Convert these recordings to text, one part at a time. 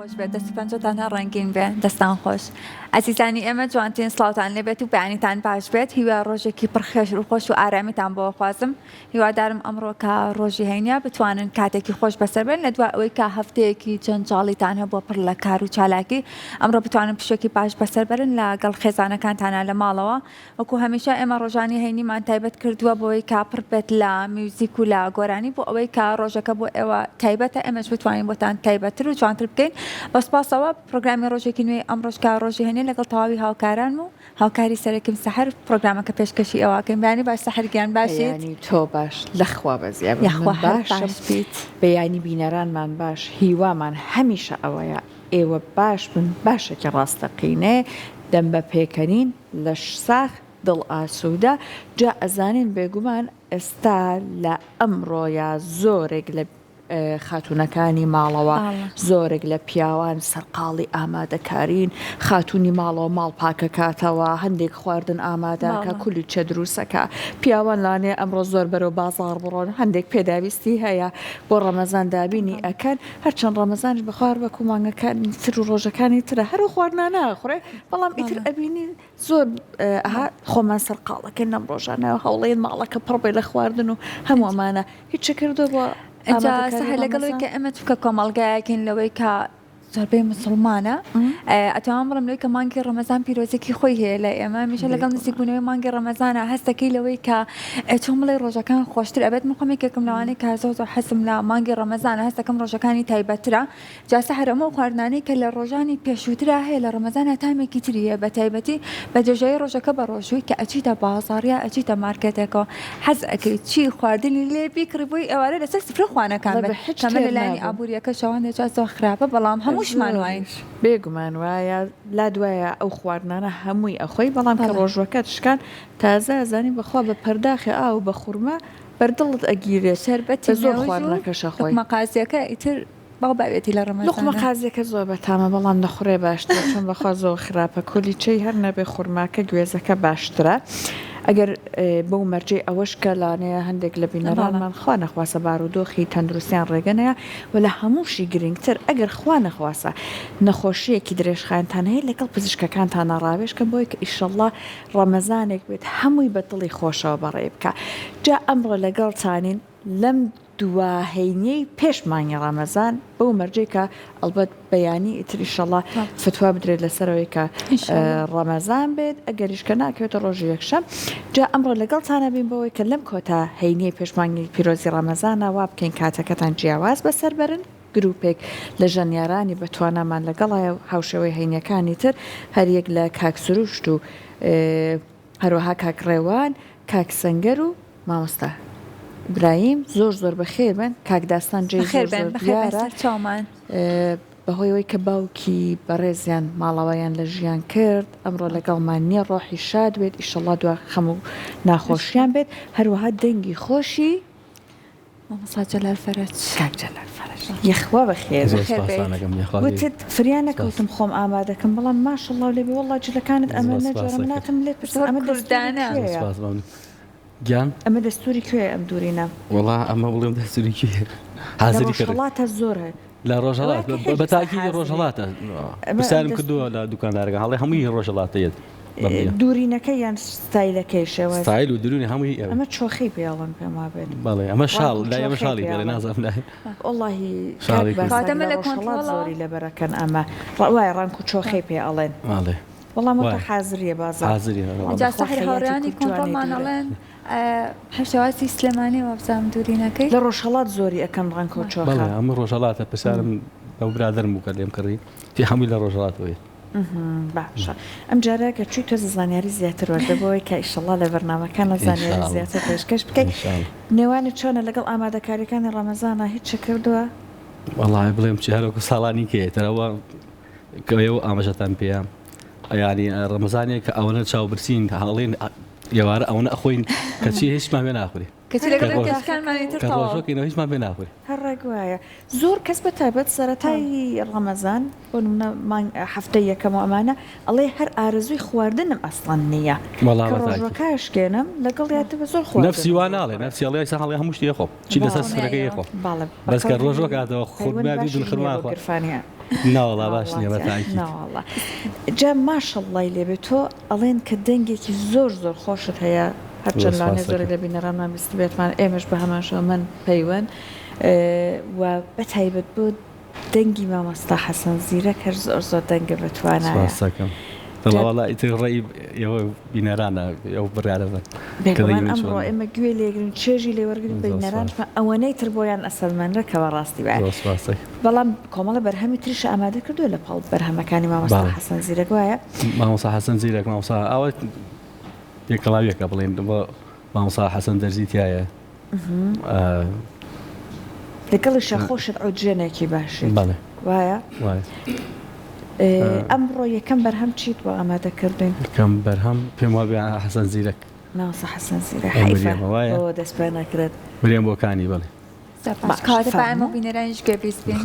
خۆش بێت دەست پەنجەتان هەر ڕەنگین بێ دەستان خۆش ئەزیزانی ئێمە جوانترین سڵاوتان لێبێت و بەیانیتان باش بێت هیوا ڕۆژێکی پڕخێش و خۆش و ئارامیتان بۆ خوازم هیوادارم ئەمڕۆ کە ڕۆژی هەینە بتوانن کاتێکی خۆش بەسەر بێن لە دوای ئەوەی کە هەفتەیەکی جەنجاڵیتان هەبووە پڕ لە کار و چالاکی ئەمڕۆ بتوانن پشتێکی باش بەسەر بەرن لەگەڵ خێزانەکانتانە لە ماڵەوە وەکو هەمیشە ئێمە ڕۆژانی هەینیمان تایبەت کردووە بۆەوەی کا پڕ بێت لە میوزیک و لە گۆرانی بۆ ئەوەی کە ڕۆژەکە بۆ ئێوە تایبەتە ئێمەش بتوانین بۆتان تایبەتر و جوانتر بکەین بەسپاسەوە پرۆگرامی ڕۆژێکی نوێی ئەم ڕۆژکە ڕۆژی هەنێ لەگەڵ تەواوی هاوکاران و هاوکاری سەرەکیم سەحر پرۆگرامەکە پێشکەشی ئێواکەین بەیانی باش سەحر گیان باشیت تۆ باش لەخوا بەزیاب باش بیت بەیانی بینەرانمان باش هیوامان هەمیشە ئەوەیە ئێوە باش بن باشێکی ڕاستەقینێ دەم بە پێکەنین لە ساخ دڵ ئاسوودە جا ئەزانین بێگومان ئێستا لە ئەمڕۆیە زۆرێک لە خاتونەکانی ماڵەوە زۆرێک لە پیاوان سەرقاڵی ئامادەکارین خاتونی ماڵەوە ماڵ پاکەکاتەوە هەندێک خواردن ئامادەکە کولی چە دروستەکە پیاوان لانێ ئەمڕۆ زۆر بەرەو بازار بڕۆن هەندێک پێداویستی هەیە بۆ ڕەمەزان دابینی ئەکەن هەرچەند ڕەمەزانش بخوار وەکو مانگەکانی تر و ڕۆژەکانی ترە هەرو خواردنا ناخورێ بەڵام ئیتر ئەبینی زۆر خۆمان سەرقاڵەکەن نەم ڕۆژانەوە هەوڵێن ماڵەکە پڕبێ لە خواردن و هەموو ئەمانە هیچ کردو بۆ ئەجا سەهل لەگەڵەوەی کە ئەمە چکە کۆمەڵگایەکەین لەوەی کە زۆربەی مسلمانە ئەتوان بڕم لەوەی کە مانگی ڕەمەزان پیرۆزێکی خۆی هەیە لە ئێمە میشە لەگەڵ نزیکبوونەوەی مانگی ڕەمەزانە هەستەکەی لەوەی کە چۆن بڵێ ڕۆژەکان خۆشتر ئەبێت مخۆمێکێکم لەوانەیە کە زۆر حەسم لە مانگی ڕەمەزانە هەستەکەم ڕۆژەکانی تایبەترە جا سەحر ئەمە خواردنانەی کە لە ڕۆژانی پێشووترا هەیە لە ڕەمەزانە تایمێکی تریە بە تایبەتی بە جێژەیە ڕۆژەکە بە ڕۆژووی کە ئەچیتە بازاڕیا ئەچیتە مارکێتێکەوە حەز ئەەکەی چی خواردنی لێ بیکڕی بۆی ئێوارە لەسەر سفرە خوانەکان بێت کەمە لەلایانی ئابوووریەکە شەوان دەجا زۆر خراپە بەڵام هەمووشمان وین بێگومان وایە لا دوایە ئەو خواردنانە هەمووی ئەخۆی بەڵام کە ڕۆژوەکە تشکان تازە ئەزانی بەخوا بە پەرداخی ئاو بە خوورمە بەردڵت ئەگیرێت سەربەتی زۆر خواردنەکەشە خۆی مەقازیەکە ئیتر باو باوێتی لە ڕەمەزانە لوقمە قازیەکە زۆر بەتامە بەڵام نەخورێ باشترە چون بەخوا زۆر خراپە کولی چی هەر نەبێ خوورماکە گوێزەکە باشترە ئەگەر بەو مەرجەی ئەوەش کە لانەیە هەندێک لە بینەرانمان خوا نەخواسە بارودۆخی تەندروستیان ڕێگەنەیە و لە هەمووشی گرنگتر ئەگەر خوا نەخواسە نەخۆشیەکی درێژخایەنتان هەیە لەگەڵ پزیشکەکانتان ڕاوێشکە بۆی کە ئیشەڵڵا ڕەمەزانێک بێت هەمووی بە دڵی خۆشەوە بەڕێ بکە جا ئەمڕۆ لەگەڵتانین لەم دواهینەی پێشمانگی ڕەمەزان بەو مەرجەی کە ئەلبەت بەیانی ئیتر ئیشەڵڵا فتوا بدرێت لەسەرەوەی کە ڕەمەزان بێت ئەگەریشکە ناکەوێتە ڕۆژی یەکشەم جا ئەمڕۆ لەگەڵتانە بین بەوەی کە لەم کۆتا هەینەی پێشمانگی پیرۆزی ڕەمەزانە وا بکەین کاتەکەتان جیاواز بەسەر بەرن گروپێک لە ژەنیارانی بەتوانامان لەگەڵایە هاوشێوەی هەینەکانی تر هەریەک لە کاکسروشت و هەروەها کاکڕێوان کاکسەنگەر و مامۆستا برایم زۆر بەخێر بن کاکداستان جێ چامان بەهۆیەوەی کە باوکی بەڕێزیان ماڵەوەیان لە ژیان کرد ئەمڕۆ لەگەڵمان نییە ڕۆحی شاد بێت ئیشەڵڵا دو خەم و ناخۆشیان بێت هەروەها دەنگی خۆشی جەلال فەرج جەلال فەرج یەخوا بەخێر وتت فریان نەکەوتم خۆم ئامادەکەم بەڵام ماشەڵڵا لێبێ وەڵڵا جلەکانت ئەمە نەجۆرە مناتم لێ پرسە ئەمە کوردانە گیان ئەمە دەستوری کوێ ئەم دوورینە وڵا ئەمە بڵێم دەستوری کوێ حاضری ڕۆژهەڵاتە زۆرە لە ڕۆژهڵات بە تاکی ڕۆژهڵاتە پرسیارم کردووە لە دوکاندارەکە هەڵێ هەمووی ڕۆژهڵاتەیەت دوورینەکە یان ستایلەکەی شێوە ستایل و درونی هەمووی ئەمە چۆخی پێڵم پێم وابێت بەڵێ ئەمە شاڵ لای ئەمە شاڵی بڵێ نازانم لای وەڵڵاهی خاتەمە لە کۆنتڕۆڵ زۆری لەبەرەکەن ئەمە ڕوای ڕانک و چۆخی پێ ئەڵێن ماڵێ وەڵام ئەوە حازریە بازار حازریە جا سەحر هاوڕێیانی کۆنتڕۆڵمان ئەڵێن هەشتەواسی سلێمانی وابزام دوورینەکەی لە ڕۆژهەڵات زۆری ئەەکەم ڕانکۆ چۆخ بەڵێ ئەمە ڕۆژهڵاتە پرسیارم ئەو برادرم بوو کە لێم کڕی پێ هەمووی لە ڕۆژهڵاتەوەی باشە ئەم جارەکە چوی تۆ زانیاری زیاتر وەردەبەوەی کە ئیشەڵڵا لە بەرنامەکان لە زانیاری زیاتر پێشکەش بکەیت نێوانی چۆنە لەگەڵ ئامادەکاریەکانی ڕەمەزانە هیچ کردووە وەڵای بڵێم چی هەرۆکە ساڵانی کێتەرەوە کەوێ ئاماژەتان پێیان ئەیانی ڕەمەزانێک کە ئەوەنە چاوبرسین هەڵێن ئێوارە ئەوەنە ئەخۆین کەچی هیچمان بێ ناخوری ڕۆژۆکەینەوە هیچمان بێ ناخوری هەڕێک وایە زۆر کەس بە تایبەت سەرەتایی ڕەمەزان بۆ نمونە هەفتەی یەکەم ئەمانە ئەڵێ هەر ئارزووی خواردنم ئەسڵەن نییە ڕۆژەکەشکێنم لەگەڵ یاتە بە زۆر خۆ نەفسی وا ناڵێ نەفسیڵی سا هەڵێ هەمووشتی خۆ چی لەسەر سفرەکەی خۆ بەس کە ڕۆژۆکاتەوە خورمادی دڵخڕوا گرفانە ناوەڵا باش نییە بە تاکید ناوەڵە جا ماشەڵڵای لێبێت تۆ ئەڵێن کە دەنگێکی زۆر زۆر خۆشت هەیە هەرچەند لانێ زۆری لە بینەرانمان بیست بێتمان ئێمەش بە هەماشەوە من پەیوەن و بەتایبەت بۆ دەنگی مامۆستا حەسەن زیرەک هەر زۆر زۆر دەنگە بتوانایە دڵاوەڵا ئیتر ڕێی ئێوە بینەرانە ئەو بڕیارە بن بێگومان ئەمڕۆ ئێمە گوێ لێگرین چێژی لێوەرگین بینەران ئەوەنەی تر بۆیان ئەسەلمەندە کەەوە ڕاستی وایە بەڵام کۆمەڵە بەرهەمی تریشە ئامادە کردووە لە پاڵ بەرهەمەکانی مامۆستا حەسەن زیرەک وایە مامۆستا حەسەن زیرەک مامۆستا ئەوە پێکەڵاویەکە بڵێن بۆ مامۆستا حەسەن دەرزی تایە لەگەڵیشە خۆشت ئەوجێنێکی باشی وایە ئەمڕۆ یەکەم بەرهەم چیت بۆ ئامادەکردین یەکەم بەرهەم پێم وابێ حەسەن زیرەک مامۆستا حەسەن زیرەک حەیفە بۆ دەست پێ نەکرێت مریەم بۆکانی بڵێ کاتە بە ئەمە بینەرانیش گوێ بیستبین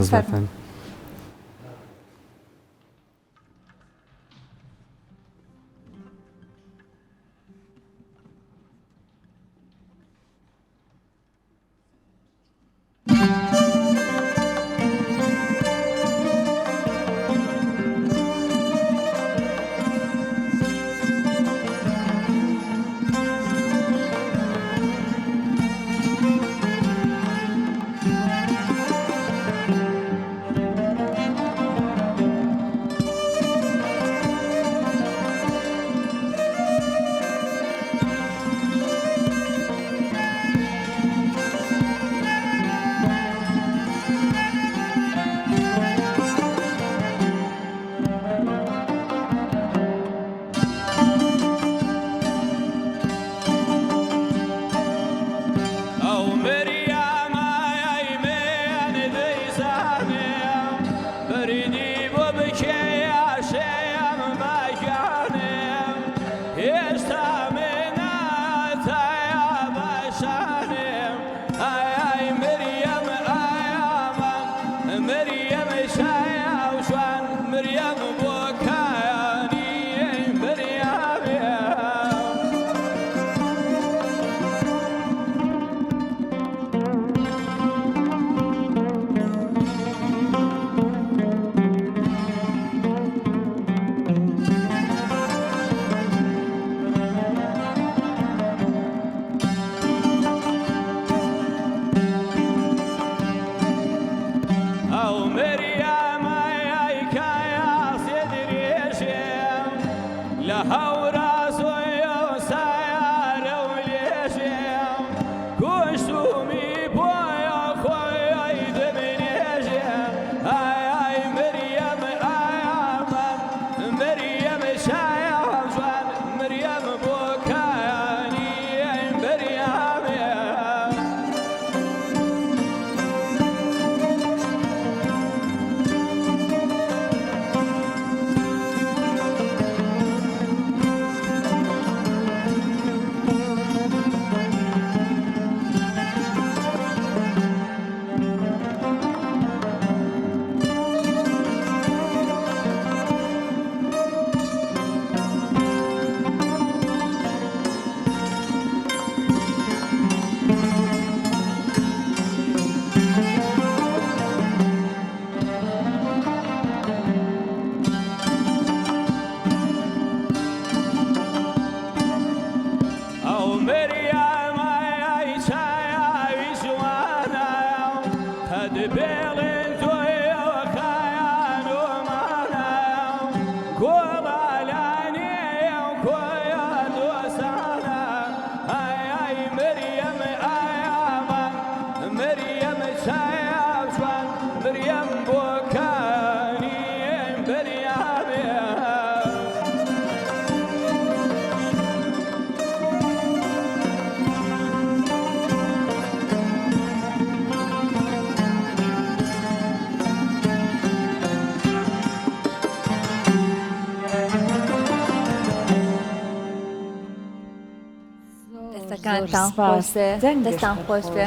دەستەکانتان خۆش بێ دەستان خۆش بێ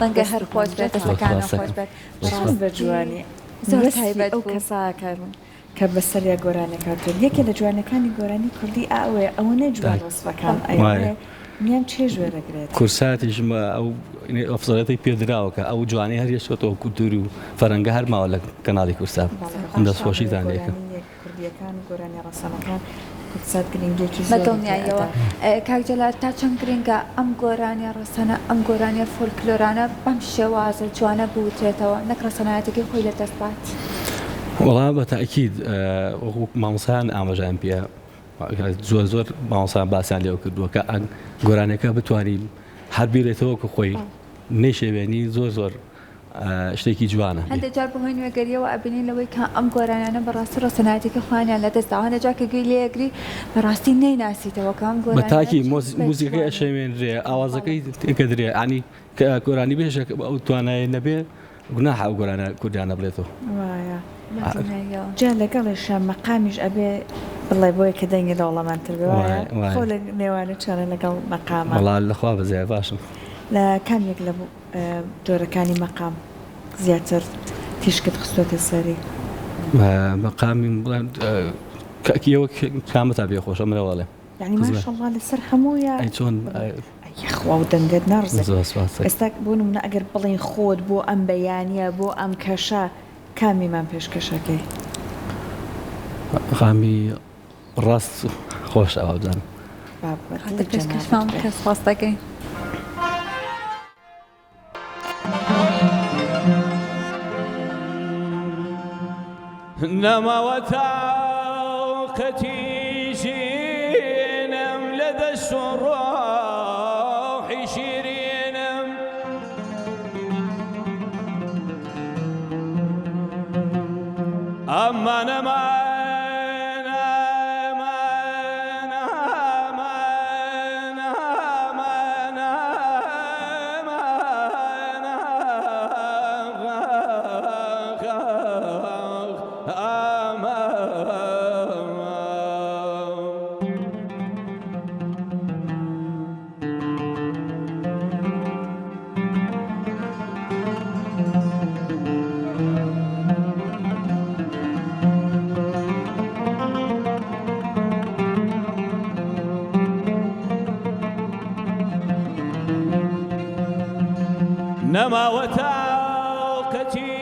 دەنگە هەر خۆش بێت دەستەکانە خۆش بێت بە جوانی زۆر تایبەت ئەو کەساکەن کە بەسەریا گۆرانەکەوتن یەکێ لە جوانەکانی گۆرانی کوردی ئاوێ ئەوەنە جوان وەسفەکان ئەوێ میان چێ ژێرەگرێت کورساتیشمە ئەو ئەفسەڵەتی پێدراوەکە ئەو جوانی هەر یەشێتەوە کولتوری و فەرەنگە هەرماوە لە کەناڵی کورسا ئەم دەستخۆشیتان لێکە کوردیەکان و گۆرانی ڕەسەنەکان کورسات گرنگێکی بەدڵنیایەوە کاک جەلال تا چەند گرنگە ئەم گۆرانی ڕەسەنە ئەم گۆرانی فۆلکلۆرانە بەم شێوازە جوانە بوترێتەوە نەک ڕەسەنایەتێکی خۆی لە دەست بات وەڵا بە تاکید وەکو مامۆسایان ئاماژەیان پێ زۆر مامۆسایان باسییان لێوە کردووە کە گۆرانەکە بتوانین هەر بیرێتەوە کە خۆی نەیشێوێنی زۆر شتێکی جوانە هەندێک جار بەهۆی نوێگەریەوە ئەبینین لەوەی کە ئەم گۆرانیانە بەڕاستی ڕەسەنایەتێکی خۆیان لە دەستدا هەندێک جار کە گوێی لێگری بەڕاستی نەیناسیتەوە کە ئەم بە تاکی موزیکەکەی ئەشەوێنرێ ئاوازەکەی تێکەدرێ ینی کە گۆرانی بێژە ئەو توانایە نەبێ گوناحە ئەو گۆرانە کوردیانە بڵێتەوە جا لەگەڵێشە مەقامیش ئەبێ بڵێ بۆیە کە دەنگی لە وەڵامانتر خۆ لە نێوانە چارە لەگەڵ مەقامە وەڵا لەخوا بەزای باشم لە کامێک لە جۆرەکانی مەقام زیاتر تیشکت خستۆتە سەری مەقامی کەکیەوە کامە تا بێ خۆشە مرەوەڵێ یعنی ماشەڵڵا لەسەر هەموویە چۆن خوا و دەنگت نەڕزێت ئێستا بۆ نمونە ئەگەر بڵین خۆت بۆ ئەم بەیانیە بۆ ئەم کەشە کامیمان پێشکەشەکەی خامی ڕاست خۆش ئەوابزان پێشکەشمان کەس خواستەکەی نەماوە تاقەتی ژینم لە دەست و ڕۆحی شیرینم ئەمما نەماوە تاقەتی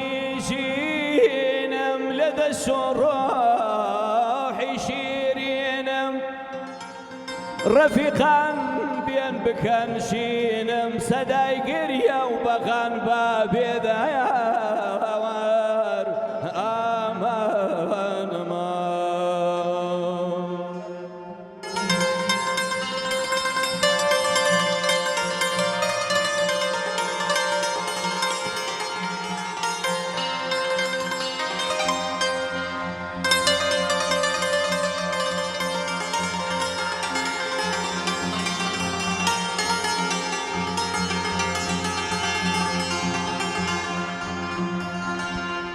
ژینم لە دەست و ڕۆحی شیرینم ڕەفیقان بێن بکەن شینم سەدای گریە و بەغان بە بێدایاوار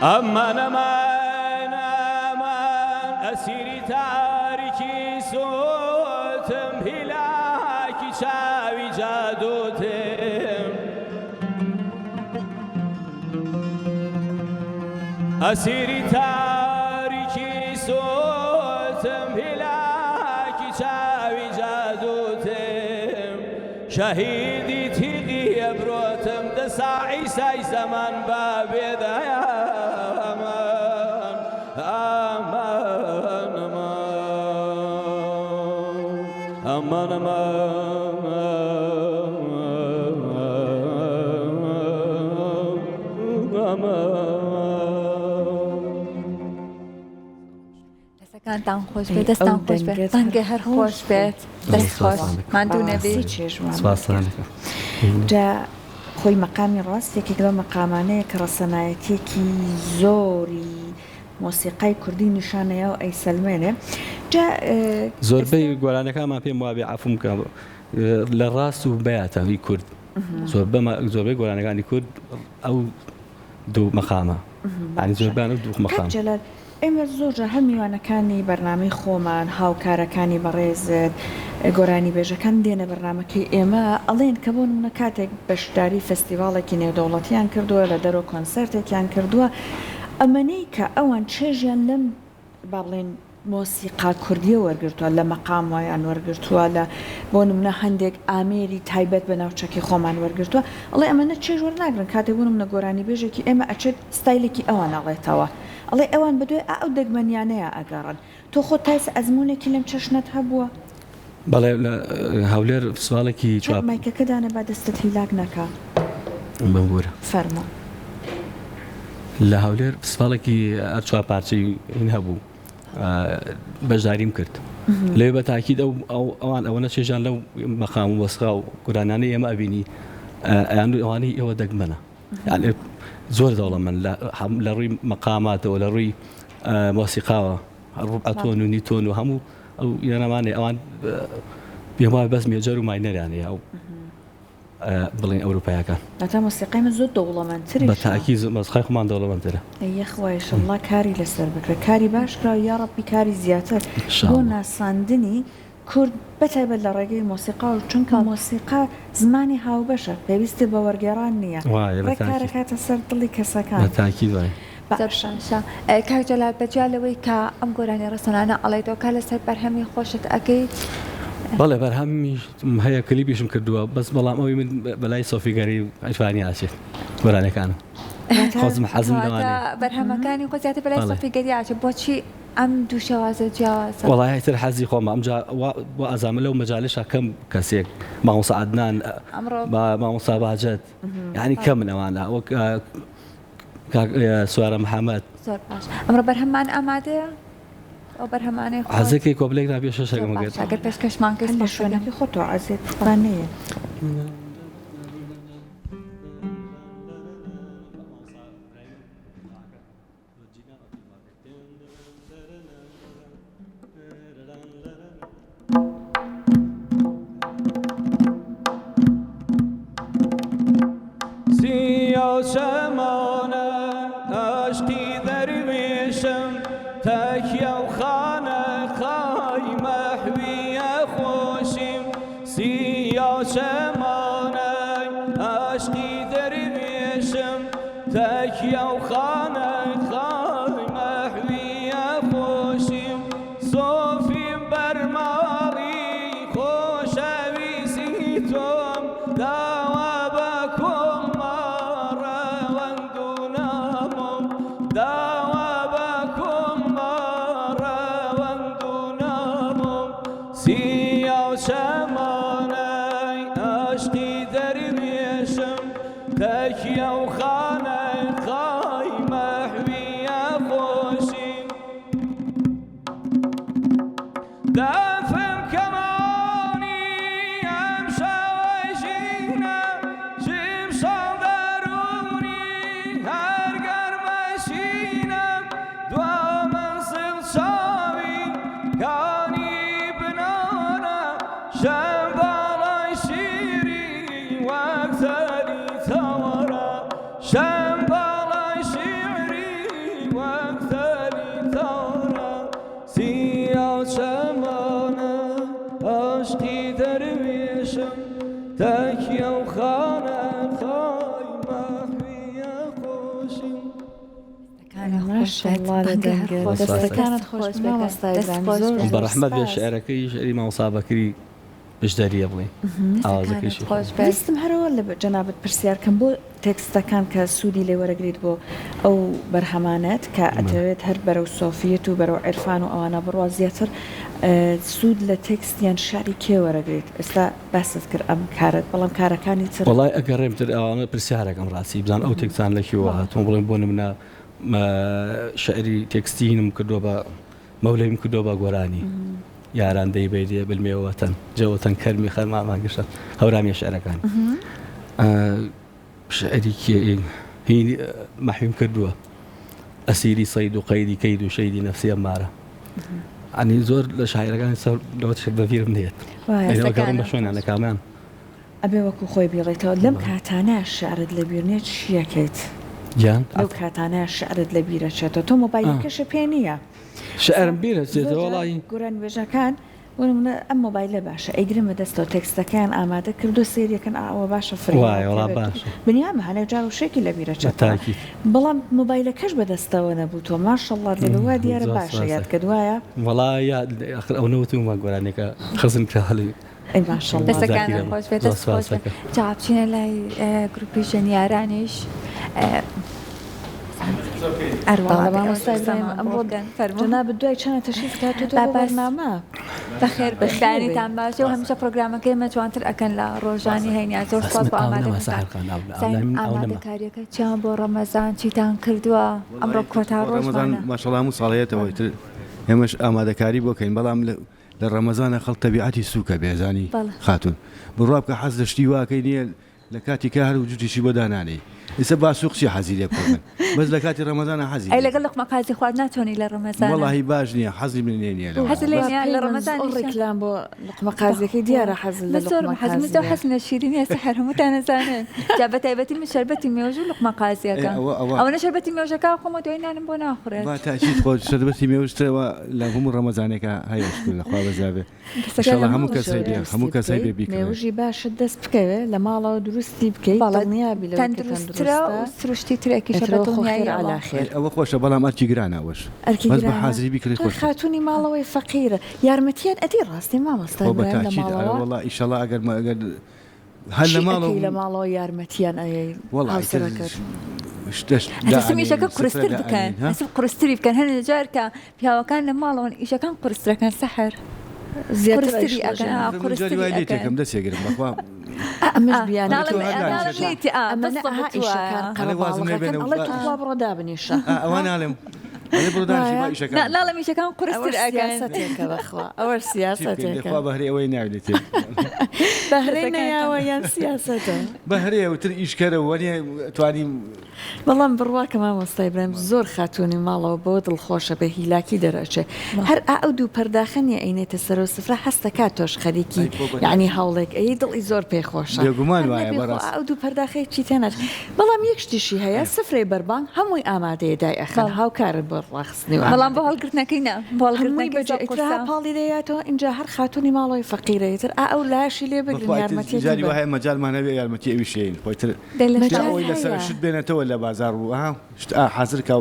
ئامانەما ئەمان ئەسیری تاریکی سوتم هیلاکی چاوی جادوتم ئەسیری تاریکی سوتم هیلاکی چاوی جادوتم شەهیدی تیغی ئەبرۆتم دە ساعی سای زەمان بە بێدایە دەستەکانتان خۆش بێت دەستان خۆش بێت دەنگە هەر خۆش بێت دەست خۆش ماندوو نەبێ جا خۆی مەقامی ڕاست یەکێک لەو مەقامانەیە کە ڕەسەنایەتێکی زۆری مۆسیقای کوردی نیشانەیە و ئەیسەلمێنێ جا زۆربەی گۆرانەکانمان پێم وابێ عەفوم کە لە ڕاست و بەیاتەوی کورد زۆربەی گۆرانەکانی کورد ئەو دوو مەقامە ینی زۆربیان و دوو مەقام جەلال ئێمە زۆرجە هەر میوانەکانی بەرنامەی خۆمان هاوکارەکانی بەڕێزت گۆرانی بێژەکان دێنە بەرنامەکەی ئێمە ئەڵێن کە بۆ نمونە کاتێک بەشداری فستیڤاڵێکی نێودەوڵەتیان کردووە لە دەرەوە کۆنسەرتێکیان کردووە ئەمەنەی کە ئەوان چێژیان لەم با بڵێن مۆسیقا کوردیە وەرگرتووە لە مەقام وایان وەرگرتووە لە بۆ نمونە هەندێک ئامێری تایبەت بە ناوچەکی خۆمان وەرگرتووە ئەڵێ ئەمەنە چێژ وەرناگرن کاتێک بوونم نە گۆرانی بێژێکی ئێمە ئەچێت ستایلێکی ئەوان ئەڵێتەوە ئەڵێ ئەوان بەدوێ ئەو دەگمەنیانەیە ئەگەڕن تۆ خۆ تایس ئەزمونێکی لەم چەشنت هەبووە بەڵێ هەولێر سوالێکی مایکەکەدانە با دەستت هیلاک نەکا بمبورە فەرمە لە هەولێر سوالێکی ئەرچوا پارچەی هین هەبوو بەشداریم کرد لێ بە تاکید ئەوان ئەوەنە چێژان لەو مەقام و وەسخا و گورانانەی ئێمە ئەبینی ئەوانەی ئێوە دەگمەنە زۆر دەوڵەمەند لە ڕووی مەقاماتەوە لە ڕووی مۆسیقاوە ڕوبعەتۆن و نیتۆن و هەموو ئەو یێنەمانێ ئەوان پێم وایە بەس مێجەر و ماینەرانەیە ئەو بڵێن ئەوروپایەکان تا مۆسیقایمە زۆر دەوڵەمەندتری بە تاکید مەسخای خۆمان دەوڵەمەندترە یەخوایش الله کاری لەسەر بکرێت کاری باش کرا یا ڕەبی کاری زیاتر بۆ ناساندنی کورد بەتایبەت لە ڕێگەی مۆسیقا و چونکە مۆسیقا زمانی هاوبەشە پێویستی بە وەرگێڕان نییە ڕێکارەکاتە سەر دڵی کەسەکان بە تاکید وایە زۆرشانشە کاکجەلال بەجیا لەوەی کە ئەم گۆرانی ڕسەنانە ئەڵێتەوە لەسەر بەرهەمی خۆشت ئەەکەیت بەڵێ بەرهەمی هەیە کلیپیشم کردووە بەس بەڵام ئەوی من بەلای سۆفیگەری ئەیفانی ئاچێت گۆرانەکانم خۆزم حەزم لەوانێ بەرهەمەکانی خۆ زیاتر بەلای سۆفیگەری ئاچێت بۆچی ئەم دوو شێوازە جیاوازە وەڵای تر حەزی خۆمە ئەمجا بۆ ئازامە لەو مەجالێشە کەم کەسێک مامۆستا عەدنان مامۆستا باجەت یعنی کەم من ئەوانە وەک سوارە محەممەد زۆر باش ئەمڕۆ بەرهەمان ئامادەیە ئەو بەرهەمانەی حەزەکەی کۆبلێک نابێ شەشەکەم گەر ئەگەر پێشکەشمان کرد لە شوێنەکەی خۆتۆ عەزیز بانەیە شەمانە ئاشتی دەروێشم تاکیە و خانە خای مەحویە خۆشیم سیا شەمانە ئاشتی دەروێشم تاکیە و خانە خای مەحویە خۆشیم سۆفیم بەرماڵی خۆشەویستی تۆم داوا بە شەمانەی ئاشتی دەروێشم تەکیە و خانەی خای مەحویە خۆشیم دەفم کەمانی ئەم شەوەی ژینە ژیم شەڵ دەرونی هەر گەرمەشینە دوا منزڵ چاوی کانی شەم باڵای شیری وەک تەری تەوەرە شەم باڵای شیری وەک تەری تەوەرە سیا و چەمانە ئاشتی دەروێشم تەکیە و خانە خای مەحویە خۆشیم دەستەکانت خۆش بەڕەحمەت بێ شعرەکەی شعری مامۆستا بەکری بشداریە بڵێ ئاوازەکەیشی ویستم هەرەوە لە جەنابەت پرسیارکەم بۆ تێکستەکان کە سوودی لێ وەرەگریت بۆ ئەو بەرهەمانەت کە ئەتەوێت هەر بەرەو سۆفیەت و بەرەو عێرفان و ئەوانە بڕوا زیاتر سوود لە تێکستیان شاری کێ وەرەگریت ئێستا باست کرد ئەم کارت بەڵام کارەکانی تر وەڵای ئەگەڕێمتر ئەوانە پرسیارێکم ڕاستی بزان ئەو تێکستان لەکیەوە هاتووە بڵێم بۆ نمونە شعری تێکستینم کردووە بە مەولەیم کردووە بە گۆرانی یاران دەیبێتێ بلمێوەتەن جەوەتەن کەرمی خەرمامان گەشتە هەورامی شعرەکان شعری هین مەحویم کردووە ئەسیری سەید و قەیدی کەید و شەیدی نەفسی ئەمارە ئەنی زۆر لە شاعیرەکانی سەر لەوە بەڤیرم دێت گەڕم بە شوێنان لە کامیان ئەبێ وەکو خۆی بێڵێتەوە لەم کاتانە شعرت لە بیرنێت چیەکەیت گیان لەو کاتانە شعرت لە بیرەچێتەوە تۆ مۆبایلەکەشە پێ نییە شعرم بیرە چێتە وەڵی گۆران وێژەکان ومن ئەم مۆبایلە باشە ئەیگرمە دەستەوە تێکستەکان ئامادە کردو سێریەکەن ئەوە باشە وای وڵا باشە بنیامە هەنێ جار و شێکی لە بیرە تاکید بەڵام مۆبایلەکەش بەدەستەوە نەبوو تۆ ماشەڵڵا لەوە دیارە باشە یاد کردوایە وڵای ئەو نەوتمە گۆرانێکە خزم کرا هەڵی ئەی ماشەڵڵا دەستەکان خۆش بێت دەست خۆش بێت جا بچینە لای گروپی ژەنیارانیش جناب دوای چەنە تەشریف کاتۆ بەرنامە بەخێر بەخێریتان باشە و هەمیشە پرۆگرامەکەی جوانتر ئەکەن لە ڕۆژانی هەینیا زۆر سپاس بۆ ئامادەکاریەکە چیان بۆ ڕەمەزان چیتان کردووە ئەمڕۆ کۆتا ڕۆژمانە ماشەڵڵا و ساڵەیەتەوەی تر ئێمەش ئامادەکاری بۆکەین بەڵام لە ڕەمەزانە خەڵک تەبیعەتی سووکە بێزانی خاتون بڕوا بکە حەز دەشتی واکەی نییە لە کاتی کە هەر و جوتیشی بۆ دانانەی ئێستا باسوقچی حەزی لێ بکەن بەس لە کاتی ڕەمەزانە حەزی ئەی لەگەڵ لەقمە قازی خوارد ناتوانانی لە ڕەمەزان وەڵاهی باش نییە حەزی من نییە حەز لە ڕەمەزان ڕێکلام بۆ لەقمە قازیەکەی دیارە حەز لە زۆر حەزم حەزم لە شیرینی ئێستا هەر هەمووتان نەزانن جا بە تایبەتی من شەربەتی مێوژ و لەقمە قازیەکە ئەوەنە شەربەتی مێوژەکە خۆمە دوای نانم بۆ ناخورێت تاچیت خۆ شەربەتی مێوشتەوە لە هەموو ڕەمەزانێکە هەیەش لەخوا بەزابێ هەموو کەسەی بێ هەموو کەسەی بێ بیکە مێوژی باشە دەست بکەوێت لە ماڵەوە دروستی بکەیت دڵنیابی لەوەی کە تەندروستە سروشتی ترێکیشە بە دڵنیایی علاخێر ئەوە خۆشە بەڵام ئەرکی گرانەوەش بەس بە حازری بیکڕی خۆش خاتونی ماڵەوەی فەقیرە یارمەتیان ئەدی ڕاستی مامۆستا بە تاکید وەڵا ئیشەڵا ئەگەر هەر لە ماڵەوە یارمەتیان ئەسمیشەکە قورستر بکەن ئەسم قورستری بکەن هەنە جارکە پیاوەکان لە ماڵەوە ئیشەکان قورسترەکەن سەحر زیاتری ئەگەن قورستری تێکم دەسێگرم بەخوا ئەمەش بیانە بڕۆدا بنیشە ئەوە ناڵێم ناڵە میشەکان قورستر ئەگەنسەتێکە بەخوا ئەوە سیاسەتێکە بەهرێ ئەوەی ناوێت بەهرەی نەیاوە یان سیاسەتە بەهرێ وتر ئیشکەرە وەنیە توانیم بەڵام بڕواکە مامۆستای برم زۆر خاتونی ماڵەوە بۆ دڵخۆشە بە هیلاکی دەرەچێ هەر ئەو دوو پەرداخەنیە ئەینێتە سەر و سفرە هەستەکە تۆش خەریکی یعنی هەوڵێک ئەی دڵی زۆر پێخۆشە بێگومان وایە بەڕاست ئەو دوو پەرداخەی چی تێنەچ بەڵام یەک شتیشی هەیە سفرەی بەربان هەمووی ئامادەیە دای ئەخەن هاوکارت بۆ ڕاخستنیوە بەڵام بۆ هەڵگرتنەکەی نە پاڵی دەیاتەوە اینجا هەر خاتونی ماڵەوەی فەقیرەیەتر ئەو لاشی لێ بگرن یارمەتی جاری وایە مەجالمانەوێ یارمەتی ئەوی شێین خۆیتر ئەوی لەسەر شت بێنێتەوە لە بازار بوو حەزرکە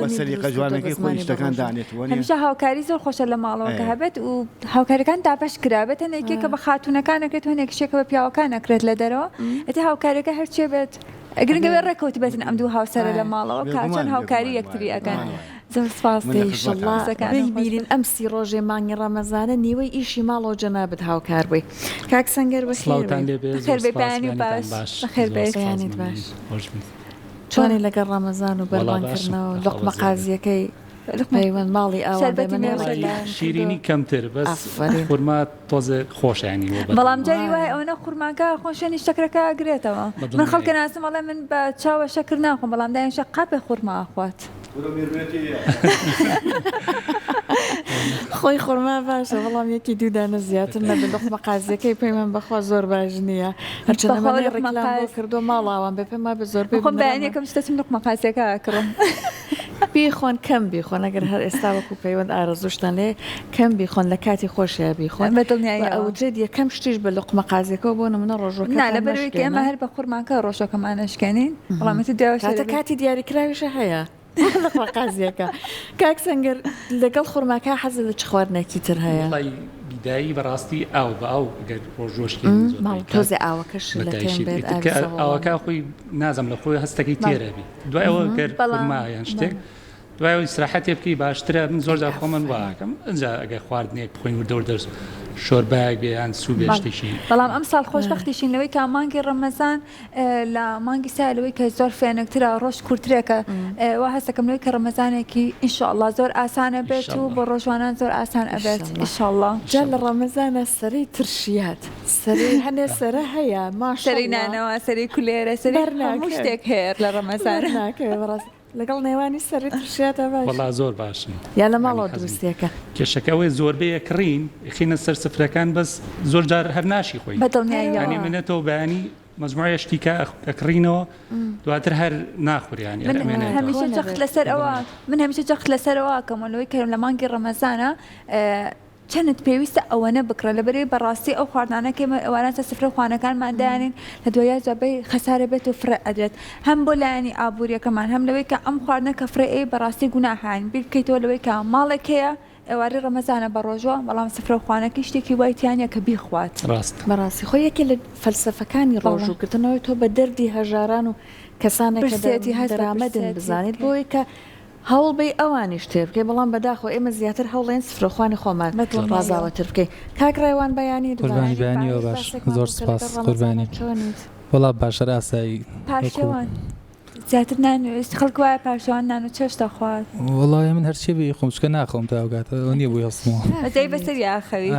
بەسەریقە جوانەکەی خۆی شتەکان دانێتوە هەمیشە هاوکاری زۆر خۆشە لە ماڵەوەکە هەبێت و هاوکاریەکان دابش کرابێت هەنێکێکە بە خاتونەکانەکرێت هەنێکشێکە بە پیاوەکان نەکرێت لە دەرەوە ئەتی هاوکاریەکە هەرچێ بێت ئەگرنگەوێ ڕێکەوتی بێتن ئەم دوو هاوسەرە لە ماڵەوە کاچەند هاوکاری یەکتری ئەەکەن زۆر سپاس بیرین ئەم سی ڕۆژێ مانگی ڕەمەزانە نیوەی ئیشی ماڵەوە جەنابەت هاوکار بووی کاک سەنگەر بەخێربێ باش بەخێربێیانیت باش چۆنی لەگەڵ ڕەمەزان و بەربانکردنەوە لقمە قازیەکەی پەیوەند ماڵی ئاوا شیرینی کەمتر بەس خورما تۆزە خۆشیانی بەڵام جاری وایە ئەوەنە خورماکە خۆشێنی شتەکرەکە ئەگرێتەوە من خەڵکە ناسم وەڵێ من بە چاوە شەکر ناخۆم بەڵام دایانشە قاپێ خورما ئاخوات خۆی خورما باشە بەڵام یەکی دوودانە زیاتر نەبێت لقمە قازیەکەی پەیوەند بەخوا زۆر باش نییە هەرچەندە ڕێکلام کردو ماڵاوان بێ پێما بە زۆر خۆم بەیانێکم شتەچم لقمە قازیەکە کڕم بیخۆن کەم بیخۆن ئەگەر هەر ئێستا وەکو پەیوەند ئارەزوشتان لێ کەم بیخۆن لە کاتی خۆشیە بیخۆن ئەوجێت یەکەم شتیش بە لقمە قازیەکەەوە بۆ نمونە ڕۆژۆکە لە بەرەوەی ئێمە هەر بە خورماکە ڕۆژەکەمانەشکێنین بەڵامەتی دواتە کاتی دیاریکراویشە هەیە لەقمە قازیەکە کاک سەنگەر لەگەڵ خورماکە حەزت لە چ خواردنێکی تر هەیە بیدایی بەڕاستی ئاو بە ئاو ڕۆژۆشکی تۆزێ ئاوەکەش ئاوەکە خۆی نازم لە خۆی هەستەکەی تێرەبی دوای ئەوە گەر خورمایان شتێک دوای ئیسراحەتێ بکەی باشترە من زۆر جار خۆمن واکەم ئەنجا ئەگەر خواردنێک بخۆین و دەور دەرس شۆربایەک بێ یان سوو بێشتێکی بەڵام ئەم ساڵ خۆشبەختیشین لەوەی کا مانگی ڕەمەزان لە مانگی سالەوەی کە زۆر فێنکترە ڕۆژ کورترێکە وا هەستەکەم لەوەی کە ڕەمەزانێکی ئینشاءالله زۆر ئاسانە بێت و بۆ ڕۆژوانان زۆر ئاسان ئەبێت ئینشاءالله جا لە ڕەمەزانە سەری ترشیات سەری هەنێ سەرە هەیە سەری نانەوە سەری کولێرە سەری هەموو شتێک هەیە لە ڕەمەزان ناکەوێت لەگەڵ نێوانی سەری ترشیاتە باش وەڵا زۆر باشن یا لە ماڵەوە دروستیەکە کێشەکەوەی زۆربەیە کڕین خینە سەر سفرەکان بەس زۆر جار هەر ناشی خۆی بەدڵنیایی منێتەوە بەیانی مجموعە شتیکە ئەکڕینەوە دواتر هەر ناخوریانی هەمیشە جەخت لەسەر ئەوە من هەمیشە جەخت لەسەرەوە کەمەلەوەی کەم لە مانگی ڕەمەزانە چەندت پێویستە ئەوەنە بکرە لەبەرەوەی بەڕاستی ئەو خواردانەکە ئەوانە سفرە خوانەکانمان دایانین لە دوای زۆربەی خەسارە بێت و فرە ئەدرێت هەم بۆ لایەنی ئابوووریەکەمان هەم لەوەی کە ئەم خواردنە کە فرە بەڕاستی گوناحان بیر بکەیتەوە لەوەی کە ماڵێک هەیە ئێواری ڕەمەزانە بە ڕۆژوە بەڵام سفرە خوانەکەی شتێکی وایتیانە کە بیخوات بەڕاستی خۆ یەکێ لە فەلسفەکانی ڕۆژووکردنەوەی تۆ بە دەردی هەژاران و کەسانێک دەرامەدن بزانیت بۆی کە هەوڵ بێ ئەوانی شتێ بکەی بەڵام بەداخۆ ئێمە زیاتر هەوڵێن سفرەخوانی خۆمان ڕازاوەتر بکەی کاکڕێوان بەیانی قوربانی بەیانیەوە باش زۆر سپاس قوربانی وەڵا باشە ئاسایی پاشەوان زیاتر نانوێست خەڵک وایە پاشەوان نان و چێشتە خوارد وەڵای من هەرچێ بێ خۆم چکە ناخۆم تاوگاتە ئەو نییە بووی هەڵسمەوە بەزەی بەسەر یاخەوی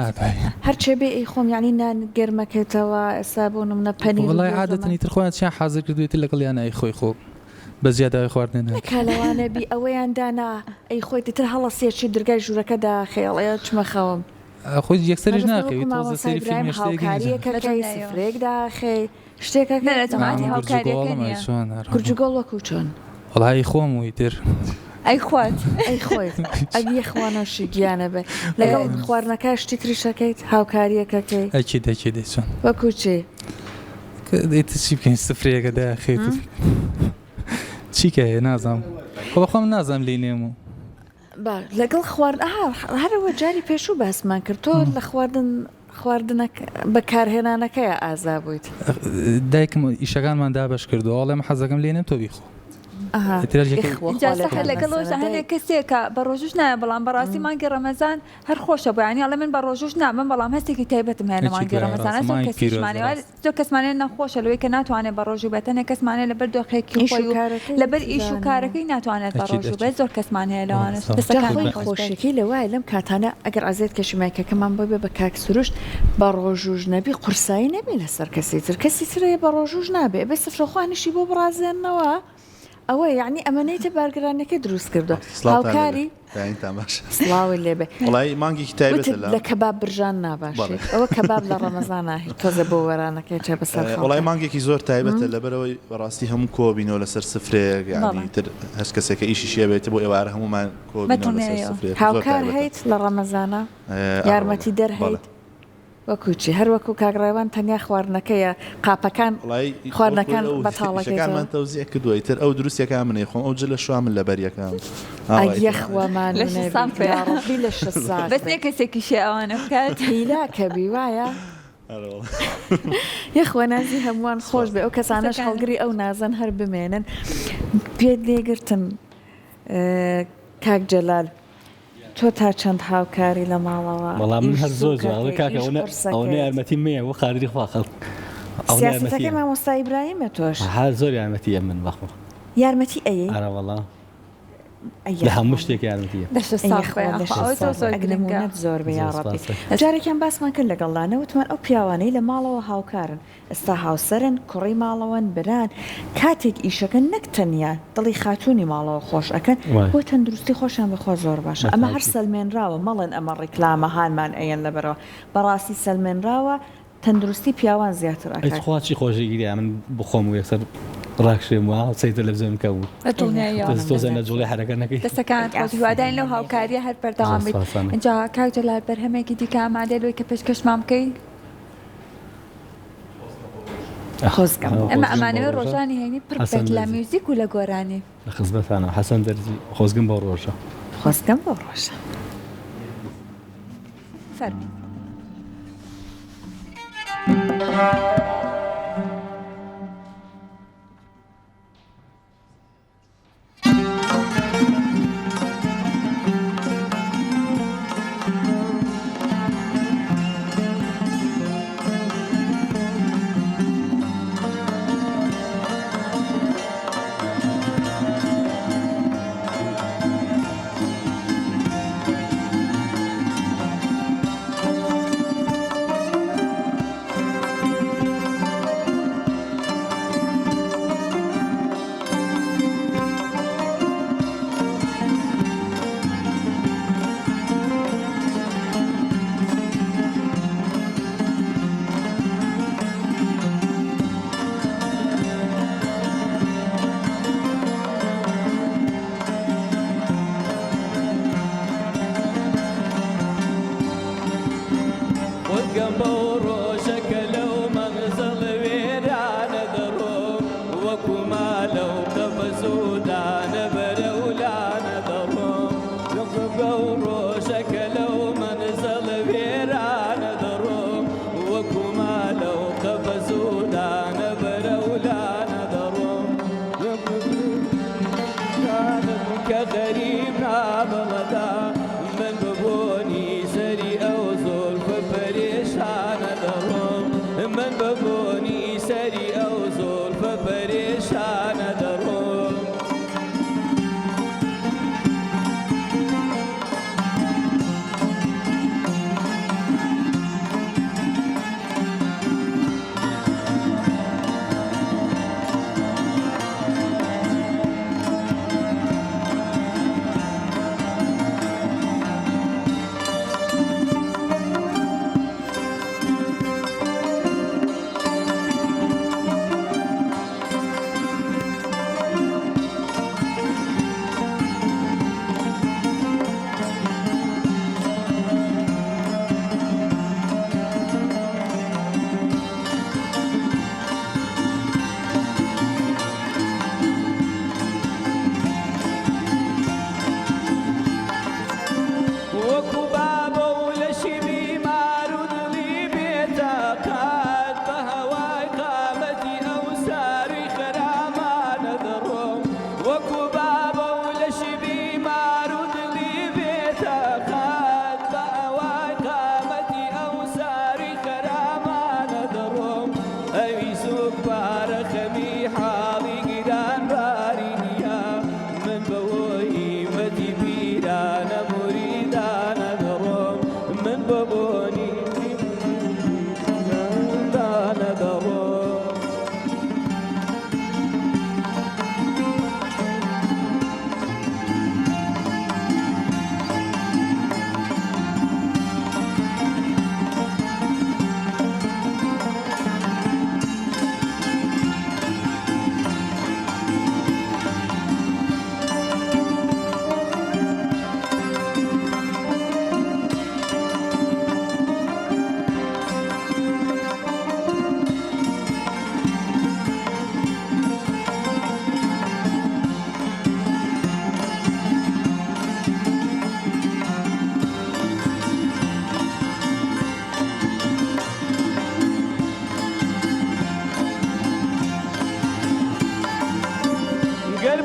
هەرچێ بێ ئەی خۆم یعنی نان گەرمەکەتەوە ئێستا بۆ نمونە پەنیر وەڵای عادەتنی ترخوایان چیان حازر کردوێتی لەگەڵ یانای خۆی خۆ بە زیاداوی خواردنێ کالەوانە بی ئەوەیان دانا ئەی خۆی تر هەڵە سێچی دەرگای ژوورەکەدا خێڵەیە چمەخەوم خۆی یەکسەریش ناکەوی تۆزە سەری فیلمی هاوکاریەکەی سفرێکدا خێ شتێکە کورجگۆڵ وەکو چۆن وەڵای خۆم وی تر ئەی خوات ئەی خۆی ئەگی خوانەشی گیانە بێ لەگەڵ خواردنەکە شتی تریشەکەیت هاوکاریەکەکەی ئەکی دەکی دەی چۆن وەکو چێ دەیتە چی بکەین سفرەیەکە داخێت چیکە هەیە نازانم خۆخۆم نازانم لی نێم و لەگەڵ خوارد هەرەوە جاری پێشوو باسمان کرد تۆ لە خواردن بەکارهێنانەکەیە ئازا بوویت دایکم ئیشەکانمان دابش کردو ئەڵێم حەزەکەم لێ نێم تۆ بیخۆ لەگەڵ هەنێک کەسێکە بە ڕۆژوش نایە بەڵام بەڕاستی مانگی ڕەمەزان هەر خۆشە بۆیانی ئەڵێ من بە ڕۆژوش نامن بەڵام هەستێکی تایبەتم هەیە لە مانگی ڕەمەزانە زۆر کەسمانێ نەخۆشە لەوەی کە ناتوانێت بە ڕۆژوو بێتەنە کەسمانێ لەبەر دۆخێکی خۆی لەبەر ئیش و کارەکەی ناتوانێت بە ڕۆژوو بێت زۆر کەسمان هەیە لەوانە خۆشیەکەی لەوای لەم کاتانە ئەگەر ئازێت کەشمایکەکەمان بۆ بە کاک سروشت بە ڕۆژوش نەبی قورسایی نەبی لەسەر کەسی تر کەسی ترەیە بە ڕۆژوش نابێ بێ سفرەخوانیشی بۆ بڕازێنەوە ئەوە یعنی ئەمەنەیتە بارگرانەکە دروست کردو هاوکاری سڵاوی لێبێ وڵی مانگی تایبەت لە کەباب برژان ناباشێت ئەوە کەباب لە ڕەمەزانە تۆزە بۆ وەرانەکەی چە بەسەر وڵی مانگێکی زۆر تایبەتە لەبەرەوەی بەڕاستی هەموو کۆبینەوە لەسەر سفرێک تر هەست کەسێکە ئیشی شێ بێت بۆ ئێوارە هەمومان هاوکار هەیت لە ڕەمەزانە یارمەتی دەرهەیت وەکوچی هەر وەکو کاگڕێوان تەنیا خواردنەکەیە قاپەکان خواردنەکان بەتاڵەکەیان تەوزیە کردووی تر ئەو دروستیەکان منێ خۆم ئەو جلە شوام من لە بەریەکان یەخوامان لە بەس کەسێکی شێ ئەوانە بکات هیلا کەبی وایە یەخوە نازی هەمووان خۆش بێ ئەو کەسانەش هەڵگری ئەو نازن هەر بمێنن پێت لێگرتم کاک جەلال تۆ تا چەند هاوکاری لە ماڵەوە بەڵام من هەر زۆر کاکە ئەوە یارمەتی مێ و خاردی خوا خەڵ سیاسەتەکەی مامۆستا ئیبراهیمە تۆش هەر زۆر یارمەتیە من بەخۆ یارمەتی ئەیە ئەرەوەڵا لە هەموو شتێک یارمەتیە زۆر بە یاڕەبی جارێکیان باسمان کرد لەگەڵانە وتمان ئەو پیاوانەی لە ماڵەوە هاوکارن ئێستا هاوسەرن کوڕی ماڵەوەن بران کاتێک ئیشەکە نەک تەنیا دڵی خاتوونی ماڵەوە خۆش ئەەکەن بۆ تەندروستی خۆشیان بخوا زۆر باشە ئەمە هەر سەلمێنراوە مەڵێن ئەمە ڕێکلامە هانمان ئەیەن لەبەرەوە بەڕاستی سەلمێنراوە تەندروستی پیاوان زیاتر ئەکات خواچی خۆشیگیری من بخۆم و یەکسەر ڕاکشێم وە سەی تەلەڤیزیۆن کەوت تۆزە لە جوڵی حرەکە نەکەی دەستەکان هیوادارین لەو هاوکاریە هەر بەردەوام بیت اینجا کاک جەلال بەرهەمێکی دیکە ئامادەی لۆی کە پێشکەشمان بکەی خۆزگەم ئەمە ئەمانەوە ڕۆژانی هەینی پڕبێت لە میوزیک و لە گۆرانی لە خزمەتانە حەسەن دەرزی خۆزگەم بۆ ڕۆژە خۆزگەم بۆ ڕۆژە فەرمی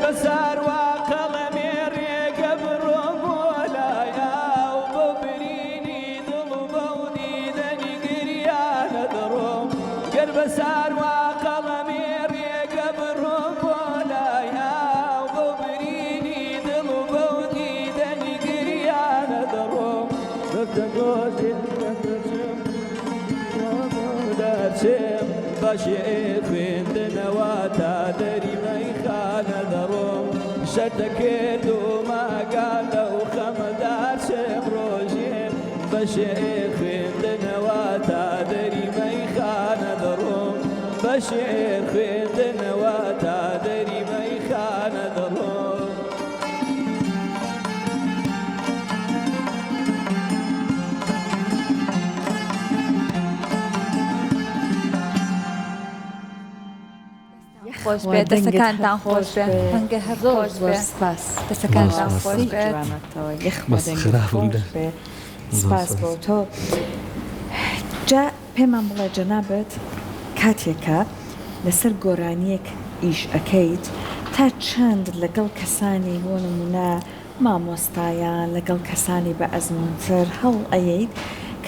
بسار وقلمي رقب رمولايا وببريني ضلبوني ذني قريان دروم قرب سار وقلمي رقب رمولايا وببريني ضلبوني ذني قريان دروم تقولي بشيء في دنواتا دري ما يخان دروم شتكيت وما قالوا خمدار شمروجين بشيء في دنواتا دري ما يخان دروم بشيء في دنواتا دري ما يخان دروم خوش بێت دەستەکانتان خۆش بێ هەنگە هەر خۆش بێ دەستەکانتان خۆش بێت سپاس بۆ تۆ جا پێمان بڵێ جەنابەت کاتێکە لەسەر گۆرانیەک ئیش ئەەکەیت تا چەند لەگەڵ کەسانی بۆ نمونە مامۆستایان لەگەڵ کەسانی بە ئەزمونتر هەڵ ئەیت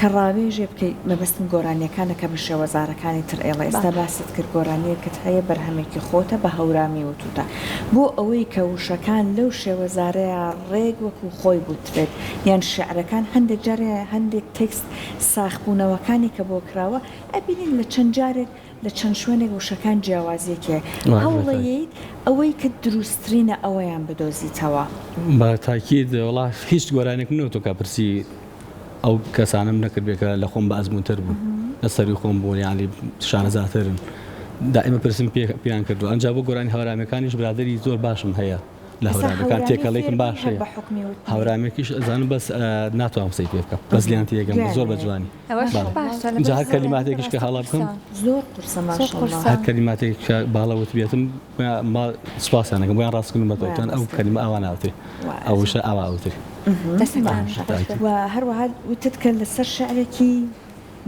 کە ڕاوێژێ بکەیت مەبەستم گۆرانیەکانەکە بە شێوەزارەکانی تر ئێڵە ئێستا باست کرد گۆرانیەکەت هەیە بەرهەمێکی خۆتە بە هەورامی وتوتە بۆ ئەوەی کە وشەکان لەو شێوەزارەیە ڕێک وەکو خۆی بوترێت یان شعرەکان هەندێک جارێ هەندێک تێکست ساخبوونەوەکانی کە بۆ کراوە ئەبینین لە چەند جارێک لە چەند شوێنێک وشەکان جیاوازیەکێ هەوڵەیەیت ئەوەی کە دروستترینە ئەوەیان بدۆزیتەوە بە تاکید وڵا هیچ گۆرانێک نەوتۆ کە پرسی ئەو کەسانم نەکرد بێکە لە خۆم بە ئەزمونتر بوو لە سەری خۆم بوون یانی شانەزاترن دائمە پرسم پێیان کردو ئەنجا بۆ گۆرانی هەورامەکانیش برادری زۆر باشم هەیە لە هەورامەکان تێکەڵێکم باش هەیە هەورامێکیش ئەزانم بەس ناتوانم قسەی پێ بکەم بەس لیان تێگەم زۆر بە جوانی جا هەر کەلیماتێکیش کە هەڵا بکەم زۆر قورسە ماشەڵڵا هەر کەلیماتێک کە باڵەوت بێتم سوپاسیانەکەم بۆیان ڕاستکردن بەتەوەتان ئەو کەلیمە ئەوان ناوتێ ئەوشە ئەوە ئەوتر و هەروەها وتت کە لەسەر شعرێکی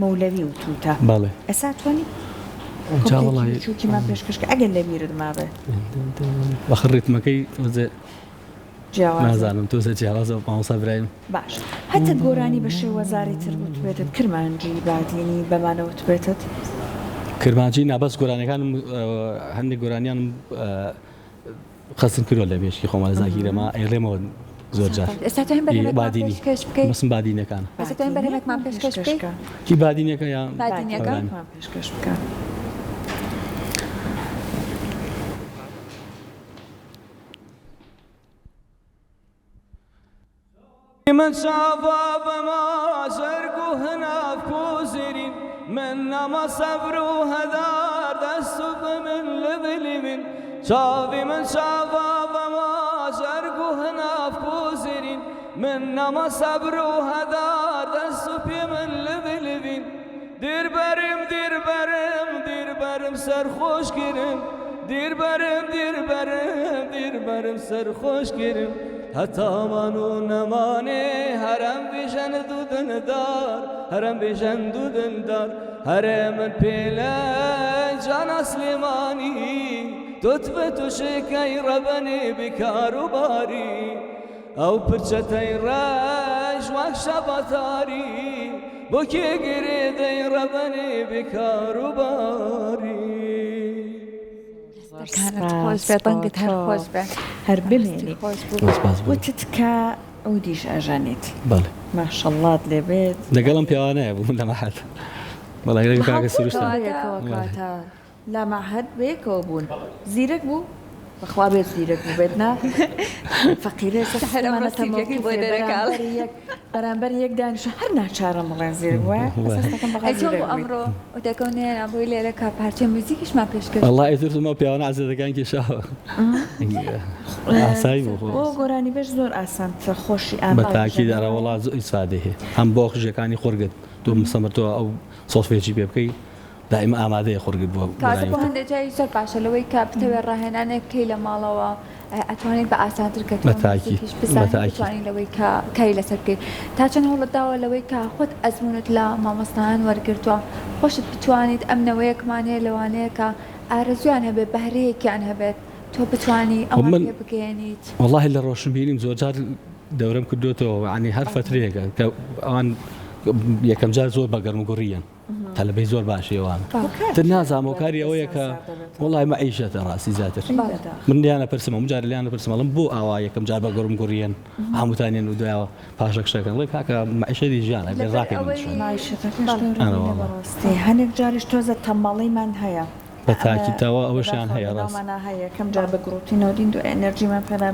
مەولەوی وتوتە بەڵێ ئەسا توانی چووکیمان پێشکەشکە ئەگەر لە بیرت مابێ بەخڕ ڕێتمەکەی نازانم تۆ جیاوازە مامۆستا برایم باش هەتە گۆرانی بە شێوەزاری تر بوت بێتت کرمانجی بادینی بەمانەوت بێتت کرمانجی نابەس گۆرانەکانم هەندێک گۆرانیانم خەستم کردوە لە بێشکی خۆمە لە زاگیرەما ئەیڕێمەوە زۆر جار بادینی مەسم بادینەکان بەرهەمێکمان پێشکەش بکەیت کی بادینەکە یان بادینەکە پێشکەش بکە من شافا بما زرقو هنا بكوزرين من نما صبرو هدار دستو من لبلي من شافي من شافا بما زرقو هنا بكوزرين من نما صبرو هدار دستو من لبلي من دير برم دير برم دير برم سرخوش كرم دير برم دير برم دير برم سرخوش كرم حتی منو نمانه هرم بیشن دودن دار هرم بیشن دودن دار هرم پیله جان اسلیمانی توت به تو شکای ربنی بکارو باری او پرچتای رش وک شباتاری بو که گریده ربنی بکارو باری كانت خوش بێت بەنگت هەر خۆش بێ هەر بمێنی وتت کە ئەو دیش ئەژانیت بەڵێ ماشەڵڵات لێ بێت لەگەڵم پیاوانەیە بوو لە مەحەد بەڵێ کاکە سروشتە لا معهد بێکەوە بوون زیرەک بوو بەخوا بێت زیرەک بوو بێت نا فەقیرە بەرامبەر یەک دانیشە هەر ناچارە مڵێن زیرک وایە ئەمڕۆ دەکەونێ بۆی لێرە کا پارچە موزیکیشمان پێشکەش والله ئێترمە پیاوانە عەزەکان کێشاوە ئاسایی بوو بۆ گۆرانی بێش زۆر ئاسانترە خۆشی بە تاکید ئەرە وەڵا زۆر ئیسفادە هەیە هەم بۆ خژەکانی خۆرگت تۆ مسەمەرتەوە ئەو سۆسفێکی پێ بکەی دائما ئامادەیە خۆرگت بووە کاتە بۆ هەندێک جای زۆر باشە لەوەی کە بتەوێ ڕاهێنانێک بکەی لە ماڵەوە ئەتوانیت بە ئاسانتر بتوانین لەوەی کاری لەسەر بکەیت تا چەند هەوڵت داوە لەوەی کە خۆت ئەزمونت لە مامۆستایان وەرگرتووە خۆشت بتوانیت ئەم نەوەیەکمان هەیە لەوانەیە کە ئارەزویان هەبێت بەهرەیەکیان هەبێت تۆ بتوانی ئەوە پێ بگەێنیت والله لە ڕۆشنبیریم زۆرجار دەورەم کردوێتەوە عنی هەر فترێکە کە ئەوان یەکەم جار زۆر بەگەرم گوڕیان تەلەبەی زۆر باشێوانە تر نازانم کاری ئەوەیە کە وڵای مەعیشەتە ڕاستی زیاتر من لیانە پرسم ئەم جار لیانە پرسمەڵم بۆ ئاوا یەکەم جار بەگەڕم گوڕیان هەمووتانیان و دوایەوە پاشە شتەکەن ڵێ کاکە مەعیشەتی ژیانە بێ ڕاکەی هەنێک جاریش تۆزە تەماڵیمان هەیە بە تاکیدەوە ئەوەشیان هەیە ڕاست هەیە کەم جار بە گڕوتینەوەین و ئەنەرژیمان پێدا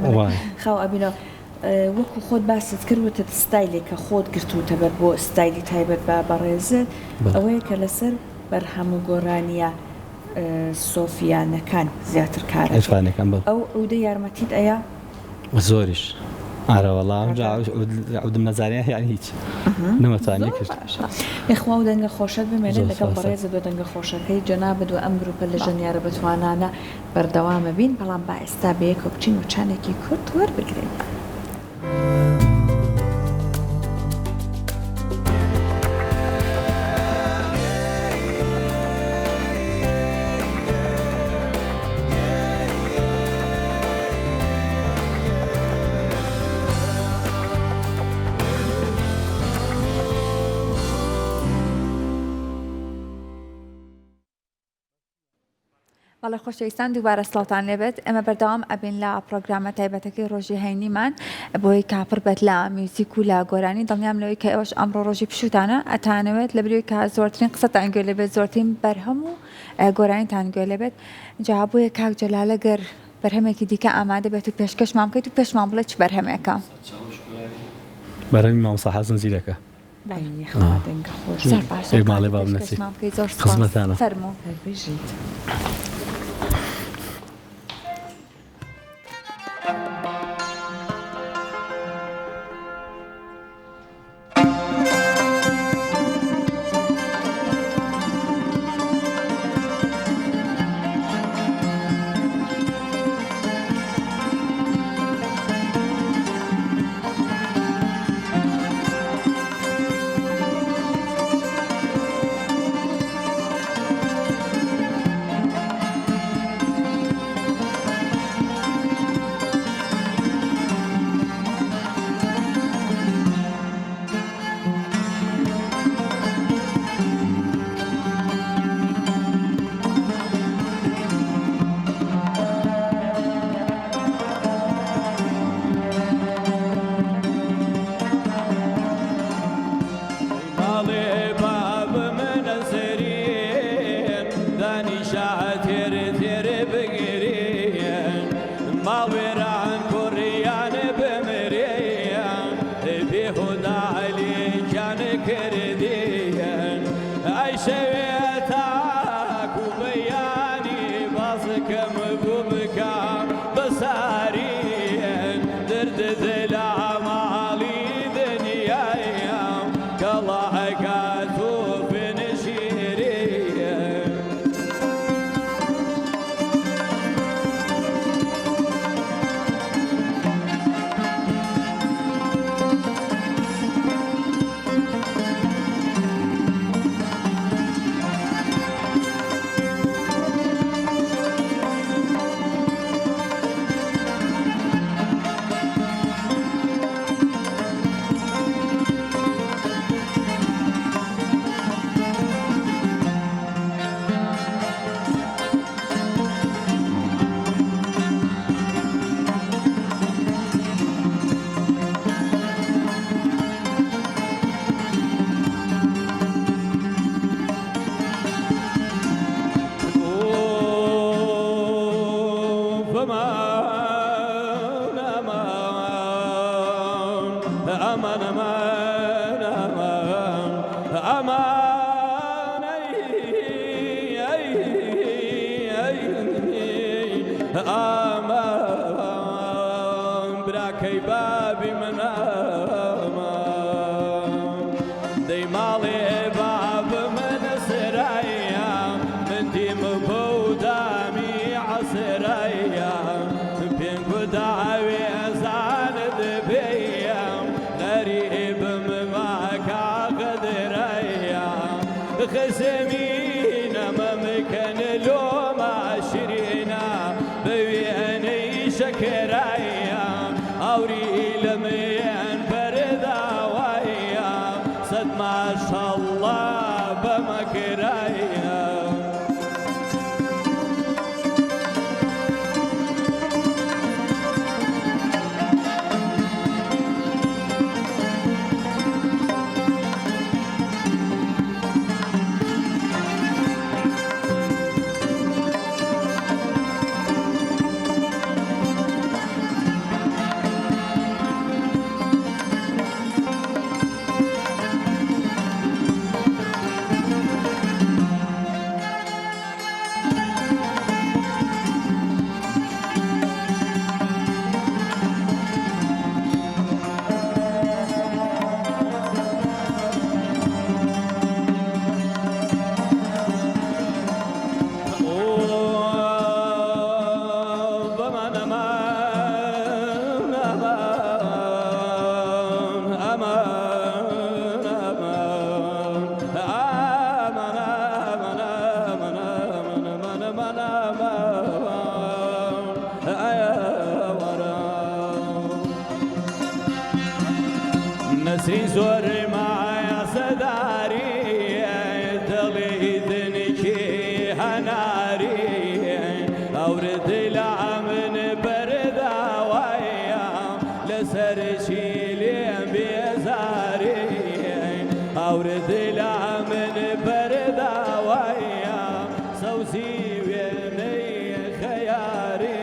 خاو ئەبینەوە وەکو خۆت باست کردوتە ستایلێکە خۆت گرتوتە بەر بۆ ستایلی تایبەت بە بەڕێزت ئەوەیە کە لەسەر بەرهەموو گۆڕانیە سۆفیانەکان زیاتر کارەکان ئەو ئەودە یارمەتیت ئەیە زۆریش ئارەوەڵام عودم نەزانیە یان هیچ نەمەتوانی کرد یخوا و دەنگە خۆشت بمێنێت لەگەڵ بەڕێزت و دەنگە خۆشەکەی جەنابەت و ئەم گروپە لە ژەنیارە بەتوانانە بەردەوامە بین بەڵام با ئێستا بەیەکە بچین و چانێکی کورت وەربگرین. بەڵێ خۆشەویستان دووبارە سڵاتان لێبێت ئەمە بەردەوام ئەبین لە پرۆگرامە تایبەتەکەی ڕۆژی هەینیمان بۆی کاپڕ بێت لە میوزیک و لە گۆرانی دڵنیام لەوەی کە ئێوەش ئەمڕۆ ڕۆژی پشوتانە ئەتانەوێت لە بروی کە زۆرترین قسەتان گوێ لێبێت زۆرترین بەرهەم و گۆرانیتان گوێ لێبێت جا بۆیە کاک جەلالە گەر بەرهەمێکی دیکە ئامادە بێت و پێشکەشمان بکەیت و پێشمان بڵێت چ بەرهەمێکە بەرهەمی مامۆستا حەسەن زیرەکە ماڵێ باب نەسی خزمەتانە فەرموو براکەی بابی منەما دەی ماڵێ باب منە سرایە من دیم بۆ دامی عەسرایە پێم بداوێ ئەزانت پێیەم غەریبم ماکە غەدرایە خەسەمینە مەمکەن لۆمە شیرینە بەوێ كرايا أوري لمين برداويا صد ما شاء الله بمكرايا نسري زور معايا صداري دلي ذنكي هناري أورد العمن برداويا لسر شيلين بيزاري أورد العمن برداويا سوسي ويني خياري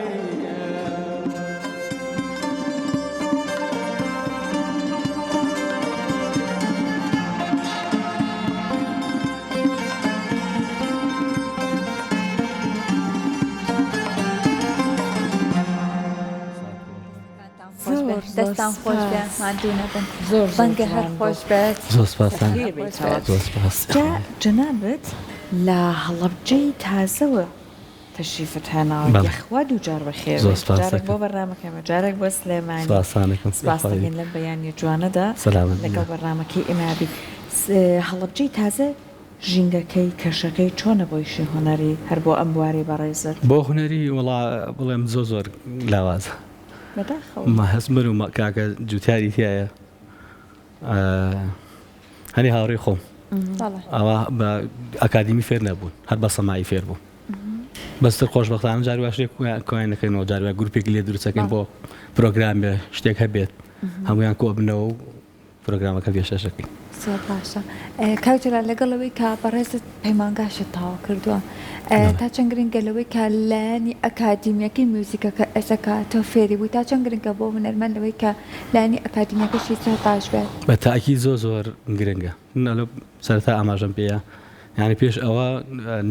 دەستان خۆش بێ مادوو نەبن زۆر بەنگە هەر خۆش بێت زۆر سپاسان زۆر سپاس جنابەت لە هەڵەبجەی تازەوە تەشریفت هێناوە یەخوا دوو جار بەخێر زۆر سپاس جارێک بۆ بەرنامەکەمە جارێک بۆ سلێمانی سپاسانێکم سپاس دەکەین لەم بەیانی جوانەدا سەلامت لەگەڵ بەرنامەکەی ئێمابی هەڵەبجەی تازە ژینگەکەی کەشەکەی چۆنە بۆ ئیشی هوەری هەر بۆ ئەم بواری بەڕێزت بۆ هوەری وڵا بڵێم زۆر لاوازە بەداخەوە ما هەست بن و کاکە جوتیاری تایە هەنی هاوڕێی خۆم ئەوە بە ئەکادیمی فێر نەبوون هەر بە سەمایی فێر بوو بەستر خۆشبەختانە جارواشێک کۆیان نەکەینەوە جاروای گروپێک لێ دروستەکەین بۆ پرۆگرام بێ شتێک هەبێت هەمویان کۆ بنەوە و پرۆگرامەکە پێشەشەکەین زۆر باشە کاوترا لەگەڵەوەی کا بەڕێزت پەیمانگاشت تاوا کردووە تا چەند گرنگە لەوەی کە لایەنی ئەکادیمیەکەی میوزیکەکە ئێسەکە تۆ فێری بووی تا چەند گرنگە بۆ هونەرمەند لەوەی کە لایەنی ئەکادیمیەکەشی زۆر باش بێت بە تاکی زۆر گرنگە نەلۆ سەرتا ئاماژەم پێەیە یعنی پێش ئەوە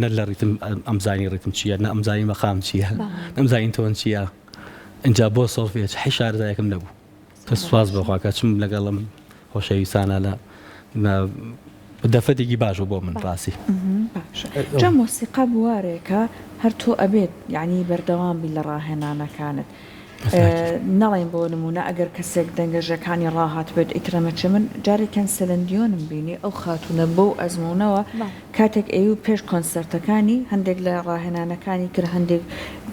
نەر لە ڕیتم ئەمزانی ڕیتم چییە نە ئەمزانی مەخام چییە ئەمزانین تۆن چییە اینجا بۆ سۆڵفێت هی شارزایەکەم نەبوو کە سواز بەخواکە چم لەگەڵم خۆشەویستانە لە دەفەتێکی باش بۆ من ڕاستی جا مۆسیقا بوارێکە هەر تۆ ئەبێت یعنی بەردەوام بی لە ڕاهێنانەکانت نەڵێن بۆ نمونە ئەگەر کەسێک دەنگەژەکانی ڕاهات بێت ئیترەمەچە من جارێکەن سەلەندیۆنم بینی ئەو خاتونە بۆ ئەزمونەوە کاتێک ئەو پێش کۆنسەرتەکانی هەندێک لە ڕاهێنانەکانی کرد هەندێک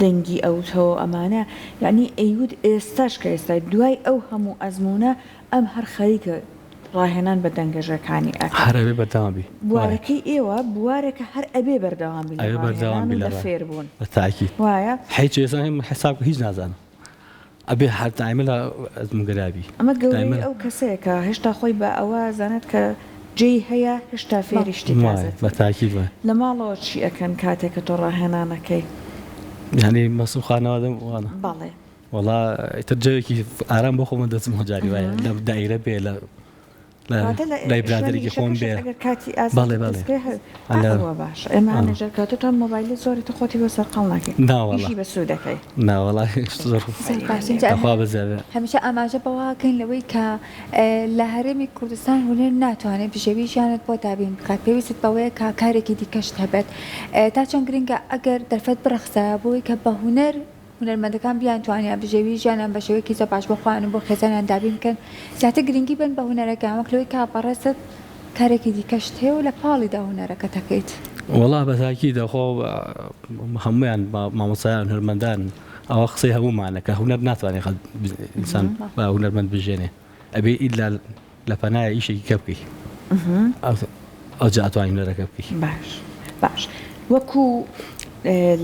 دەنگی ئەوتەوە ئەمانە یعنی ئەیود ئێستاش کە ئێستا دوای ئەو هەموو ئەزمونە ئەم هەر خەریکە ڕاهێنان بە دەنگەژەکانی هەرەبێ بەردەوامی بوارەکەی ئێوە بوارێکە هەر ئەبێ بەردەوامی لە فێر بوون تاکی وایە حیچ ێسان حساب هیچ نازانم ئەبێ هەر تایمە لە ئەزمگەرابی ئەمە گەورەی ئەو کەسەیەکە هێشتا خۆی بە ئەوە زانێت کە جێی هەیە هێشتا فێری شتی بە تاکی لە ماڵەوە چی ئەەکەن کاتێکە تۆ ڕاهێنانەکەی یعنی مەسم خانەوەدەم وانە بەڵێ وڵا ئیتر جەوێکی ئارام بۆ خۆمە دەچم هەجاری وایە لە دایرە بێ لە لای برادێکی خۆم بێ بەڵێ باش ئێمە نەژەر کاتتان مۆبایلی زۆری تو خۆتی بە سەرقەڵ ناکەین ناوەڵی بە سوودەکەی ناوەڵا زۆر بەزێ هەمیشە ئاماژە بەواکەین لەوەی کە لە هەرێمی کوردستان هونەر ناتوانێت بژێوی ژیانت بۆ دابین بکات پێویست بەوەیە کا کارێکی دیکەشت هەبێت تا چەند گرنگە ئەگەر دەرفەت برەخسە بۆی کە بە هونەر هونەرمەندەکان بیان توانیان بژێوی ژیانیان بە شێوەیەکی زۆر باش بخوانن بۆ خێزانیان دابین بکەن زیاتر گرنگی بن بە هونەرەکان وەک لەوەی کە بەڕێزت کارێکی دیکەشت هەیە و لە پاڵیدا هونەرەکە دەکەیت وڵا بەتاکی دەخۆ هەمویان مامۆسایان هونەرمەندان ئەوە قسەی هەمومانەکە هوەر ناتوانێت ئینسان با هوەرمەند بژێنێ ئەبێ ئیلا لە پەنایە ئیشێکی کە بکەی ئەو جا ئەتوانین هونەرەکە بکەی. باش وەکو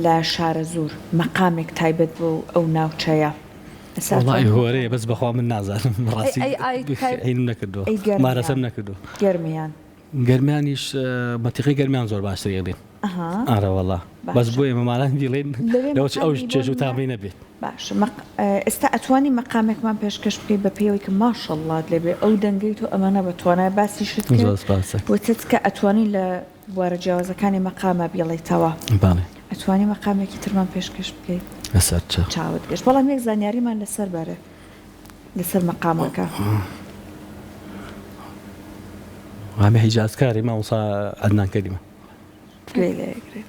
لە شارە زۆر مەقامێک تایبەت بۆ ئەو ناوچەیە وڵی هۆرەیە بەس بەخوا من نازانم ڕاستی هینم نەکردو مارەسەم نەکردو گەرمیانیش بەتیقی گەرمیان زۆر باشتر یێڵێن ئارەوەڵا بەس بۆ ئێمەمانان دیڵێن لەوچ ئەو چێژ و تامی نەبێت. باش ئێستا ئەتوانی مەقامێکمان پێشکەش بکەی بە پێوەی کە ماشەڵڵات لێبێ ئەو دەنگەیت و ئەمانە بەتوانای باسی شت بۆچێت کە ئەتوانی لە بوارە جیاوازەکانی مەقامە بێڵێتەوە ئەتوانی مەقامێکی ترمان پێشکەش بکەیت چاوت گەشت بەڵام یەک زانیاریمان لەسەر بەرە لەسەر مەقامەکە ئەمە هیجازکاری مامۆستا عەدنان کەریمە گوێ لێگرێت.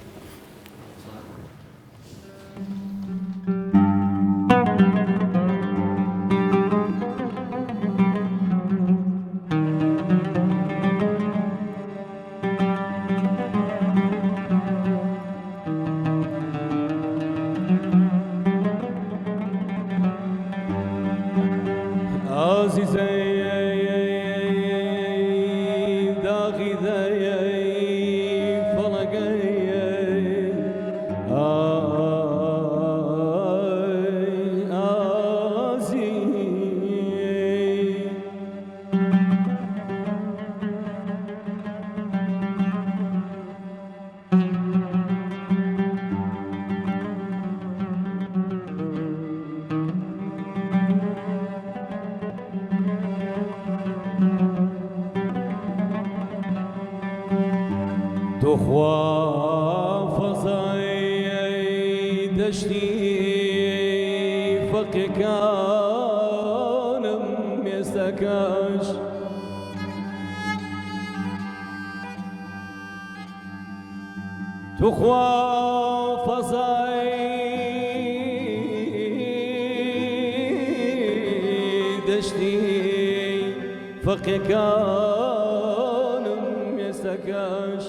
تخوا فضاي دشتي فقكانم يستكاش تخوا فضاي دشتي فقكانم يستكاش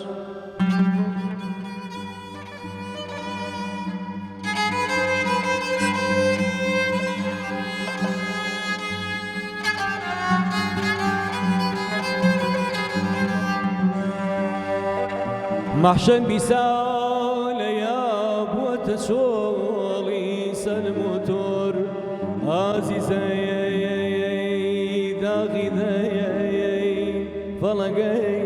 محشن بيسال يا بوت شولي سلموتور عزيزي داغي ذي فلقي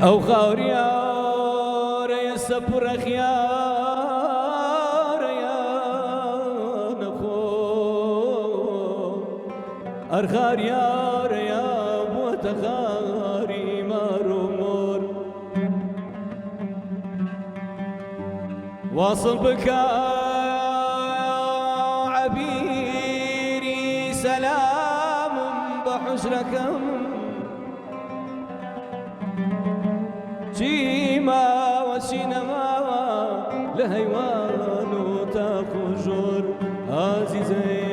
أو خاوريار يا سبر خيار يا نخو أرخار يار يا بوت خاري مارمور واصل بك عبيري سلام بحجركم شيما وشينما لهيوان تخجر عزيزي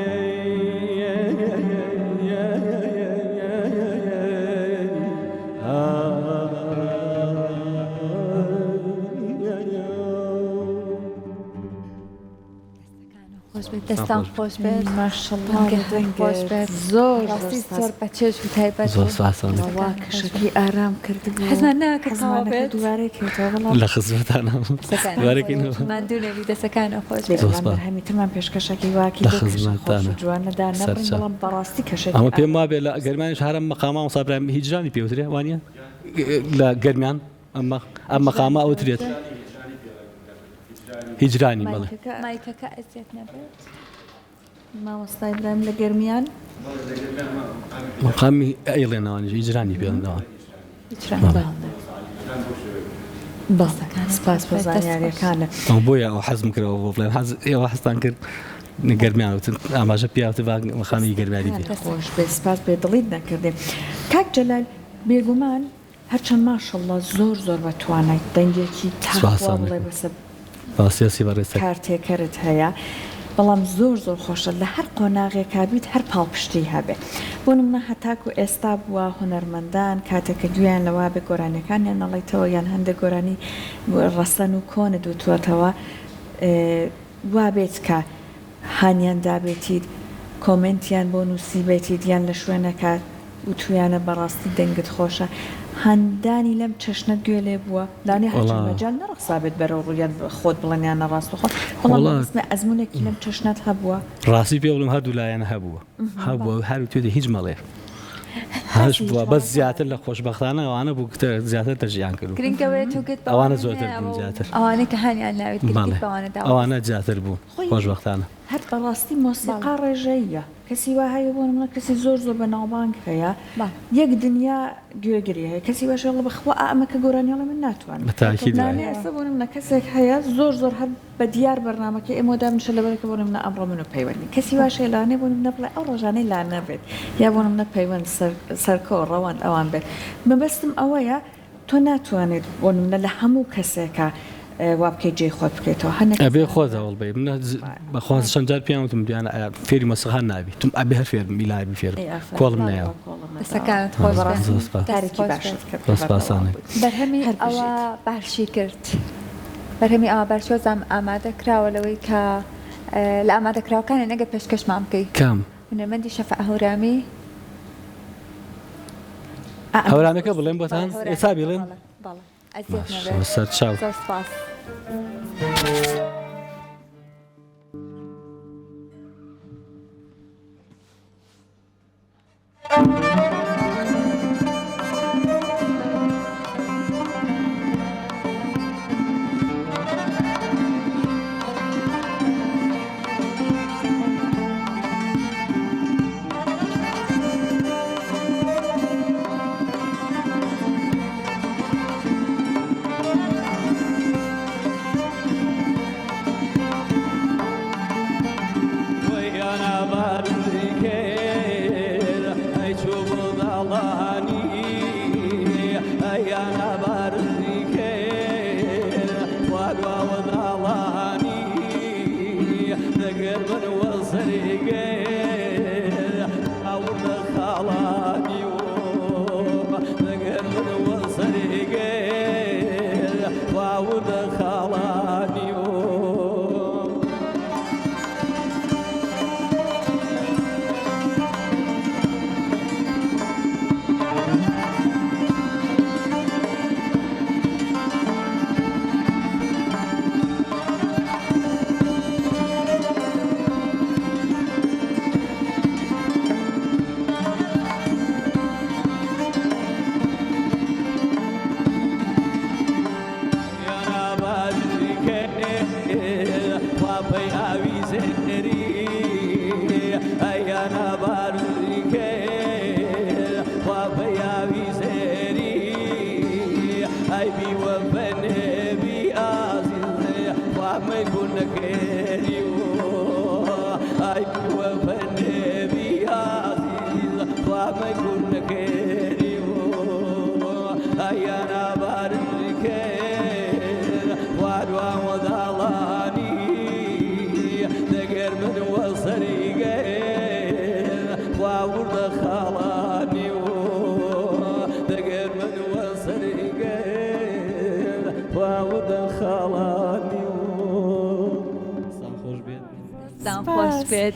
دەستان خۆش بێت ماشەڵڵا خۆش بێت زۆر ڕاستی زۆر بە چێژ و تایبەت کەشەکەی ئارام کردبوو حەزمان ناکردەوە بێت لە خزمەتانە مادوونەوی دەسەکانە خۆش هەمی ترمان پێشکەشەکەی واکی جوانەدا نەبن بەڵام بەڕاستی کەشەکە ئەمە پێم وابێ لە گەرمانیش هەرم مەقاما و سابرایم هیجرانی پێوترێ وانە لە گەرمیان ئەم مەقاما ئەوترێت هیجرانی بەڵێ مایکەکە ئەزیێت نەبێت مامۆستای برایم لە گەرمیان مەقامی ئەیڵێنەوەنیش هیجرانی پێڵێنەوە سپاس بۆ زانیاریەکانە. بۆیە ئەو حەزم کردەوە بۆ بڵێن ئێوە حەزتان کرد گەرمیانوتن ئاماژە پیاوتە مەخانی گەرمیاری دێ خۆش بێ سپاس بێ دڵیت نەکردێ. کاک جەلال بێگومان هەرچەند ماشەڵڵا زۆر بەتوانیت دەنگێکی تاخوا بڵێ بەسە باسیاسی بەڕێستا کارتێکەرت هەیە بەڵام زۆر خۆشە لە هەر قۆناغێکا بیت هەر پاڵپشتی هەبێ بۆ نمونە هەتاکو ئێستا بووە هونەرمەندان کاتێککە دویان لەوا بێ گۆرانەکانیان نەڵێتەوە یان هەندێک گۆرانی ڕەسەن و کۆنە دووتوەتەوە وا بێت کە هانیان دابێتیت کۆمنتیان بۆ نووسی بێتیت یان لە شوێنەکە و تویانە بەڕاستی دەنگت خۆشە هەندانی لەم چەشنت گوێ لێ بووە لانێ هەرجال نەڕخسابێت بەرەو ڕوویان خۆت بڵێنیان نەڕاست بخۆ بەڵام ئەزمونێکی لەم چەشنت هەبووە ڕاستی پێ بڵم هەردوو لایەن هەبووە هەر توێ هیچ مەڵێ هەش بووە بەس زیاتر لە خۆشبەختانە ئەوانە بوو کتە زیاتر دەژیان کرد ئەوانە زۆرتر بوون زیاتر ئەوانە کە هەنیان ناوێت ئەوانە زیاتر بوون خۆشبەختانە هەر بەڕاستی مۆسیقا ڕێژەیە کەسی وا هەیە بۆ منە کەسی زۆر بەناوبانگ هەیە یەک دنیا گوێگری هەیە کەسی باشڵە بەخوا ئەمەکە گۆرانیاڵە من ناتوان ئێستا بۆ منە کەسێک هەیە زۆر هەر بە دیار بەرنامەکە ئێمەدا منشە لەبەرەکە بۆ منە ئەمڕۆ من و پەیوەندی کەسی واشەیە لانێ بۆ منە بڵێ ئەو ڕۆژانەی لا نەبێت یا بۆ منە پەیوەند سەرکۆ ڕەوان ئەوان بێت مەبەستم ئەوەیە تۆ ناتوانێت بۆ منە لە هەموو کەسێکە وا بکەیت جێی خۆت بکەیتەوە ئەبێ خۆتەوەڵ بێ بەخواز چەندجار پیاوتم دیانە فێری مەسەخان نابی تم ئەبێ هەر فێرم میلابی فێرم کۆڵم نایەوە دەستەکانت خۆش باشسانێ بەرهەمی ئەوە باشی کرد بەرهەمی ئەوە باشۆزام ئامادە کراوە لەوەی کە لە ئامادەکراوەکانە نەگە پێشکەشمان بکەیت کام هونەرمەندی شەفع هەورامی هەورامەکە بڵێن بۆتان ئێستا بڵێن سەر چاو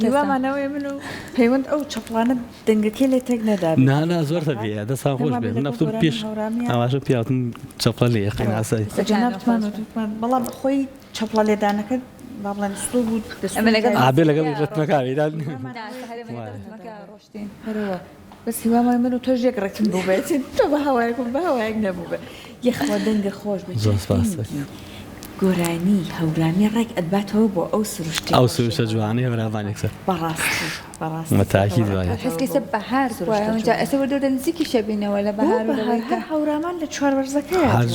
هیوامانەوەی من و پەیوەند ئەو چەپڵانە دەنگەکەی لێ تێک نەدابێت نانا زۆرتە بێ دەسان خۆش بێت نەفتم پێش ئەواشە پیاوتم چەپڵە لێ یەقین ئاسایی جەنابتمان بەڵام خۆی چەپڵە لێدانەکە با بڵێن سڵ بوو ئابێ لەگەڵ ڕێتمەکاویدان هەرەوە بەس هیوامای من و تۆ ژێک ڕێکم بوو بێت تۆ بە هەوایەکم بە هەوایەک نەبوو بێ یەخوا دەنگە خۆش بێت گۆرانی هەورانی ڕێک ئەدباتەوە بۆ ئەو سروشتی ئەو سروشتە جوانەی هەورامانێکسەر بەڕاستی تاکید وایە حسکی سە بەهار اونجا ئەسە وەردە نزیکی شەبینەوە لە بەهار هەر هەورامان لە چوار وەرزەکەی هەر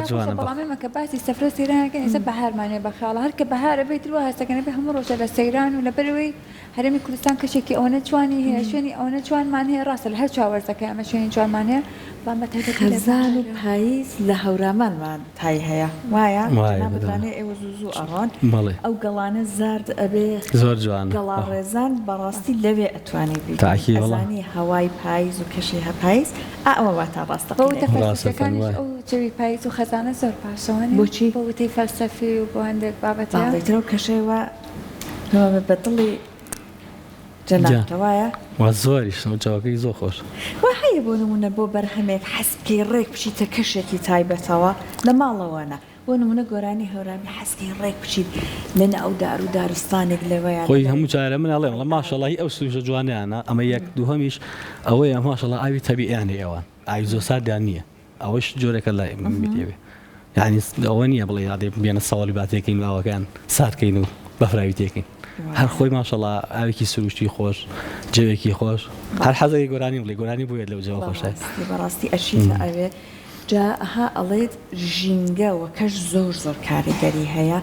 جوانە بەڵامی مەکە باسی سەفرە سەیرانەکە ئێستا بەهارمانێ بەخاڵە هەر کە بەهارە بێت وە هەستەکەنە بێ هەموو ڕۆژە لە سەیران و لە بەرەوەی هەرێمی کوردستان کەشێکی ئەوەنە جوانی هەیە شوێنی ئەوەنە جوانمان هەیە ڕاستە لە هەر چاوەرزەکەی ئەمە شوێنی جوانمان هەیە بەڵام بە خەزان و پاییز لە هەورامانمان تای هەیە وایە بەتوانێت ئێوە زوو ئەڕۆن ئەو گەڵانە زارد ئەبێ زۆر جوان گەڵا ڕێزان بەڕاستی لەوێ ئەتوانێت بیت تاکید ئەزانی هەوای پاییز و کەشی هەپاییز ئەوە وا تا ڕاستە ئەو جەوی پاییز و خەزانە زۆر پاشەوانێ بۆچی بۆ وتەی فەلسەفی و بۆ هەندێک بابەتە باڵێتەوە کەشەوە بەدڵی جەناتەوایە وا زۆریش جاوەکەی زۆر خۆش وا هەیە بۆ نمونە بۆ بەرهەمێک حەسکی ڕێک بچیتە کەشێکی تایبەتەوە لە ماڵەوەنە بۆ نمونە گۆرانی هەورامی حەسکی ڕێک بچیت لەنە ئەو دار و دارستانێک لەوەیان خۆی هەموو جارە من ئەڵێم لە ماشەڵی ئەو سوژە جوانیانە ئەمە یەک دووهەمیش ئەوەیە ماشەڵە ئاوی تەبیعیانێ ئەوان ئاوی زۆر ساردیان نییە ئەوەش جۆرەکە لای دەوێ یعنی ئەوە نییە بڵێ یادێ بێنە ساڵی باتێکین و ئەوەکان ساردکەین و بەفراوی تێکین هەر خۆی ماشەڵە ئاوێکی سروشتی خۆش جەوێکی خۆش هەر حەزەی گۆرانی بڵێ گۆرانی بووێت لەو جەوە خۆشە بەڕاستی ئەشیتە ئەوێ جاها ئەڵێت ژینگەوە کەش زۆر کاریگەری هەیە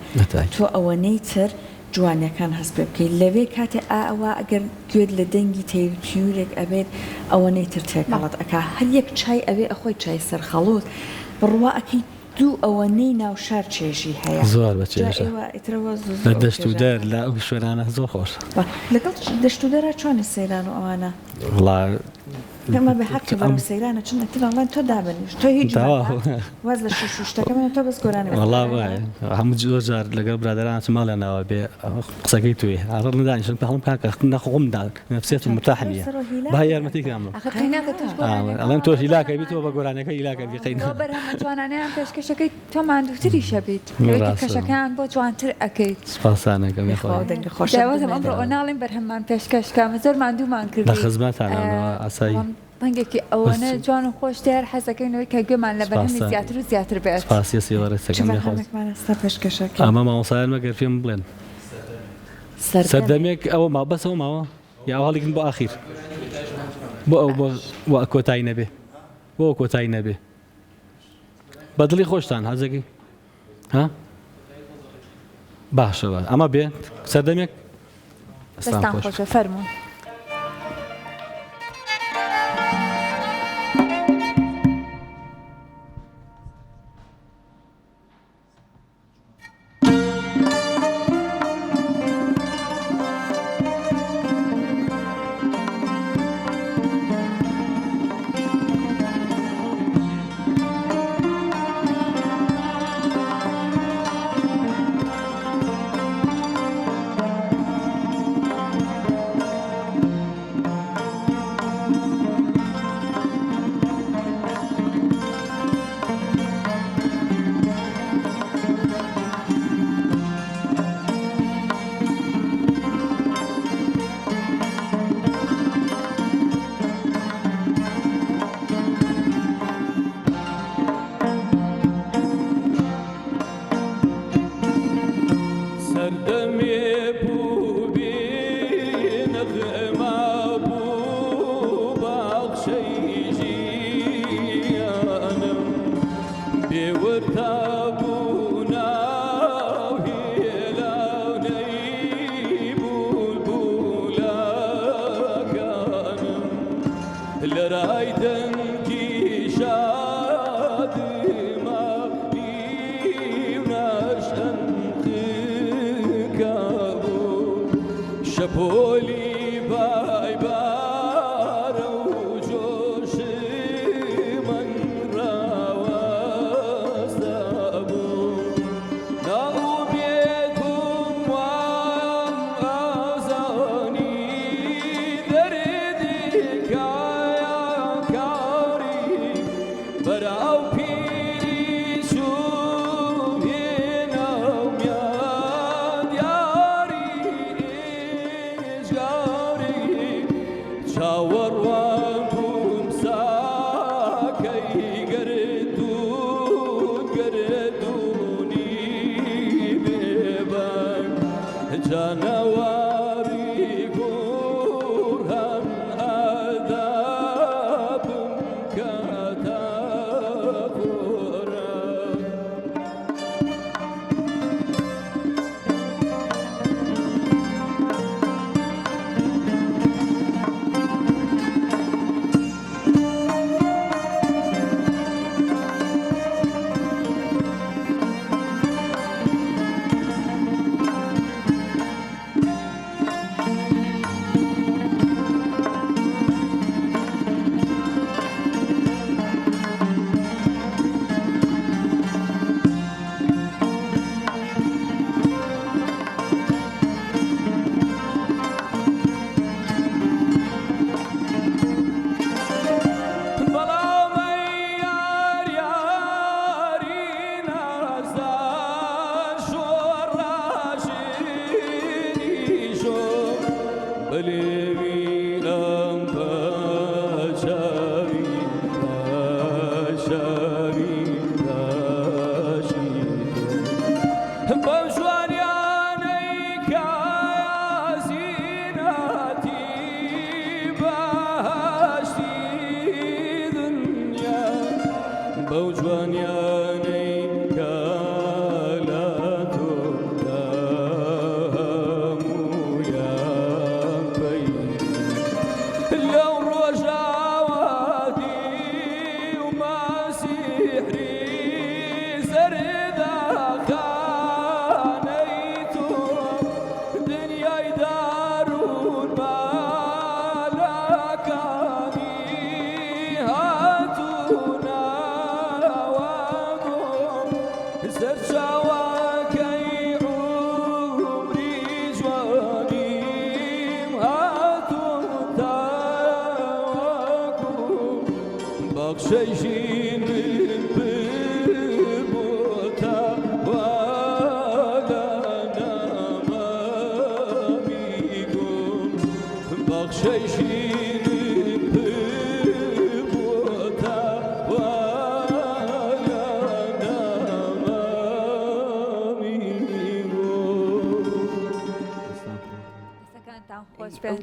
تۆ ئەوەنەی تر جوانیەکان هەست پێ بکەیت لەوێ کاتێ ئەوە ئەگەر گوێت لە دەنگی تەیورێک ئەبێت ئەوەنەی تر تێکەڵەت ئەکا هەر یەک چای ئەوێ ئەخۆی چای سەرخەڵوت بڕوا ئەکەی دوو ئەوەنەی ناو شار چێژی هەیە زۆر بە چێژە لە دەشت و دەر لە ئەو شوێنانە زۆر خۆش لەگەڵ دەشت و دەرە چۆنی سەیران و ئەوانە ئەمە بە حەقی بەرەو سەیرانە چون ئەتیڵڵێن تۆ دابنیش تۆ هیچ واز لە شوشتەکە من تۆ بەس گۆرانی وەڵا وایە هەموو زۆر جار لەگەڵ برادران ماڵە ناوە بێ قسەکەی توێ ئاڕ نەدانیشن پێڵم کاکە نەخۆمدا نەفسێت و مرتاح نییە با یارمەتی کامە ئەڵێم تۆ هیلاکە بیتەوە بە گۆرانەکە هیلاکە بیقین بەرهەمە جوانانیان پێشکەشەکەی تۆ ماندووتری شەبیت کەشەکان بۆ جوانتر ئەەکەیت سپاسانەکە خۆشەوەزم ئەمڕۆ ناڵین بەرهەممان پێشکەشکامە زۆر ماندوومان کرد لە خزمەتانەوە ئاسایی بەنگێکی ئەوەنە جوان و خۆش دیار حەزەکەینەوەی کە گوێمان لە بەرهەمی زیاتر و زیاتر بێت سپاسی سیوەڕێستەکەم پێشکەشەکە ئەمە مامۆسایان مەگەر پێم بڵێن سەردەمێک ئەوە ما بەسەوە ماوە یا هەڵێکن بۆ ئاخیر بۆ ئەو بۆ کۆتایی نەبێ بۆ کۆتایی نەبێ بەدڵی خۆشتان حەزەکەی ها باشەوە ئەمە بێ سەردەمێک دەستان خۆشە فەرموون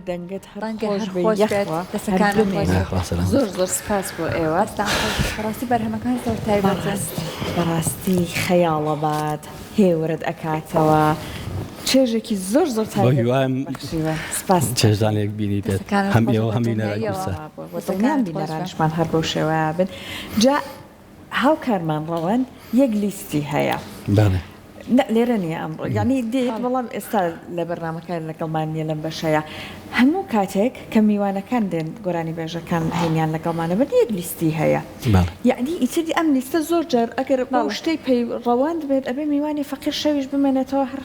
دەنگت خۆش دەستەکانم زۆر زۆر سپاس بۆ ئێوە ڕاستی بەرهەمەکان زۆر تایبەت بەڕاستی خەیاڵەبات هێورت ئەکاتەوە چێژێکی زۆر زۆر سپاس چێژدانێک بینی بێت هەم ئێوە هەمی نەران بینەرانشمان هەر بەو شێوەیە بن جا هاوکارمان ڕەوەن یەک لیستی هەیە لێرە نیە ئەمڕۆ یعنی دێت بەڵام ئێستا لە بەرنامەکان لەگەڵمان نیە لەم بەشەیە هەموو کاتێک کە میوانەکان دێن گۆرانی بێژەکان هەینیان لەگەڵمانە بە یەک لیستی هەیە یعنی ئیتری ئەم لیستە زۆر جار ئەگەر بەو شتەی پێی ڕەوەند بێت ئەبێ میوانی فەقیر شەویش بمێنێتەوە هەر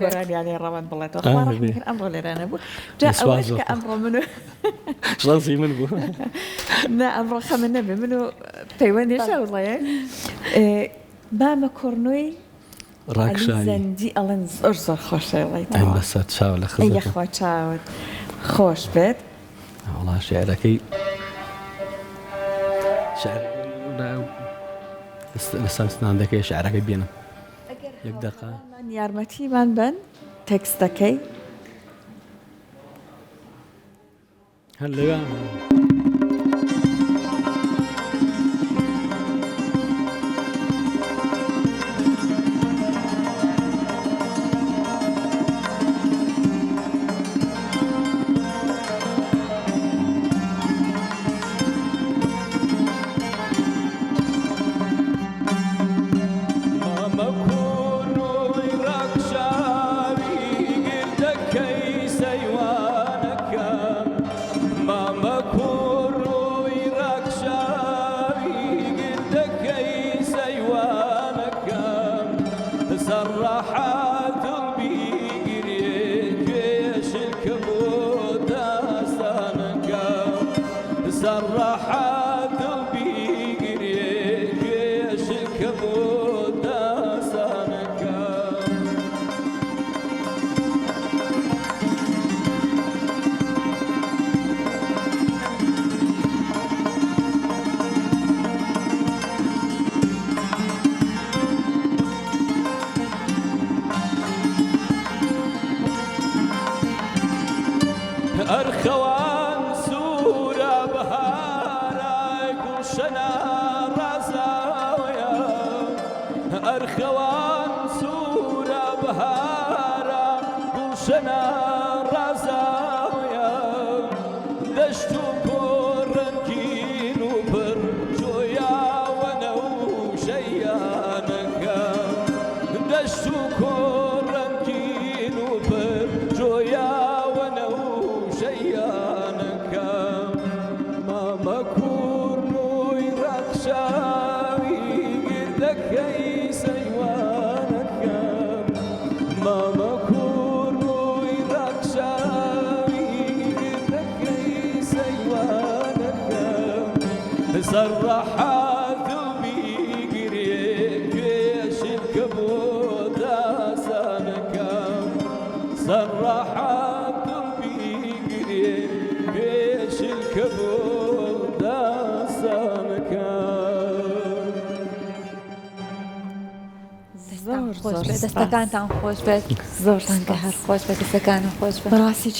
گۆرانیانی ڕەوەند بڵێتەوە ئەمڕۆ لێرانە بوو جا ئەوەش کە ئەمڕۆ من شڵەسی من بوو نا ئەمڕۆ خەمە نەبێ من و پەیوەندی شەوڵەیە بامە کۆڕنۆی ڕاکشاندی ئەڵەن زۆر زۆر خۆشەڵی بەسەر چاو لە خۆ چاوت خۆش بێت وڵا شعرەکەی لە سەمستاندەکەی شعرەکەی بێنم یەک دەقا یارمەتیمان بن تێکستەکەی هەر لەوێ ئەرخەوان سوورە بەهارای گوڵشەنە ڕازاوەیە ئەرخەوان سوورە بەهارە گوڵشەنە ڕازاوەیە دەشت و کۆڕ ڕەنگین و پڕ جۆیاوەنە و شەیانەکە دەشت و کۆڕ ڕەنگین و پڕ جۆیاوەنە و شەیانەکە مامە کوڕنووی ڕەخشاوی گردەکەی سەیوانەکە مامە کوڕنووی ڕەخشاوی گردەکەی سەیوانەکە سەرڕەحات و بیگرێ گوێشت کە بۆ داسانەکە سەرڕەحات و بیگرێ گوێشت کە بۆ داسانەکە دەستان خۆش بێت دەستەکانتان خۆش بێت زۆر تانکە هەر خۆش بێت دەستەکانە خۆش بێت بەڕاستی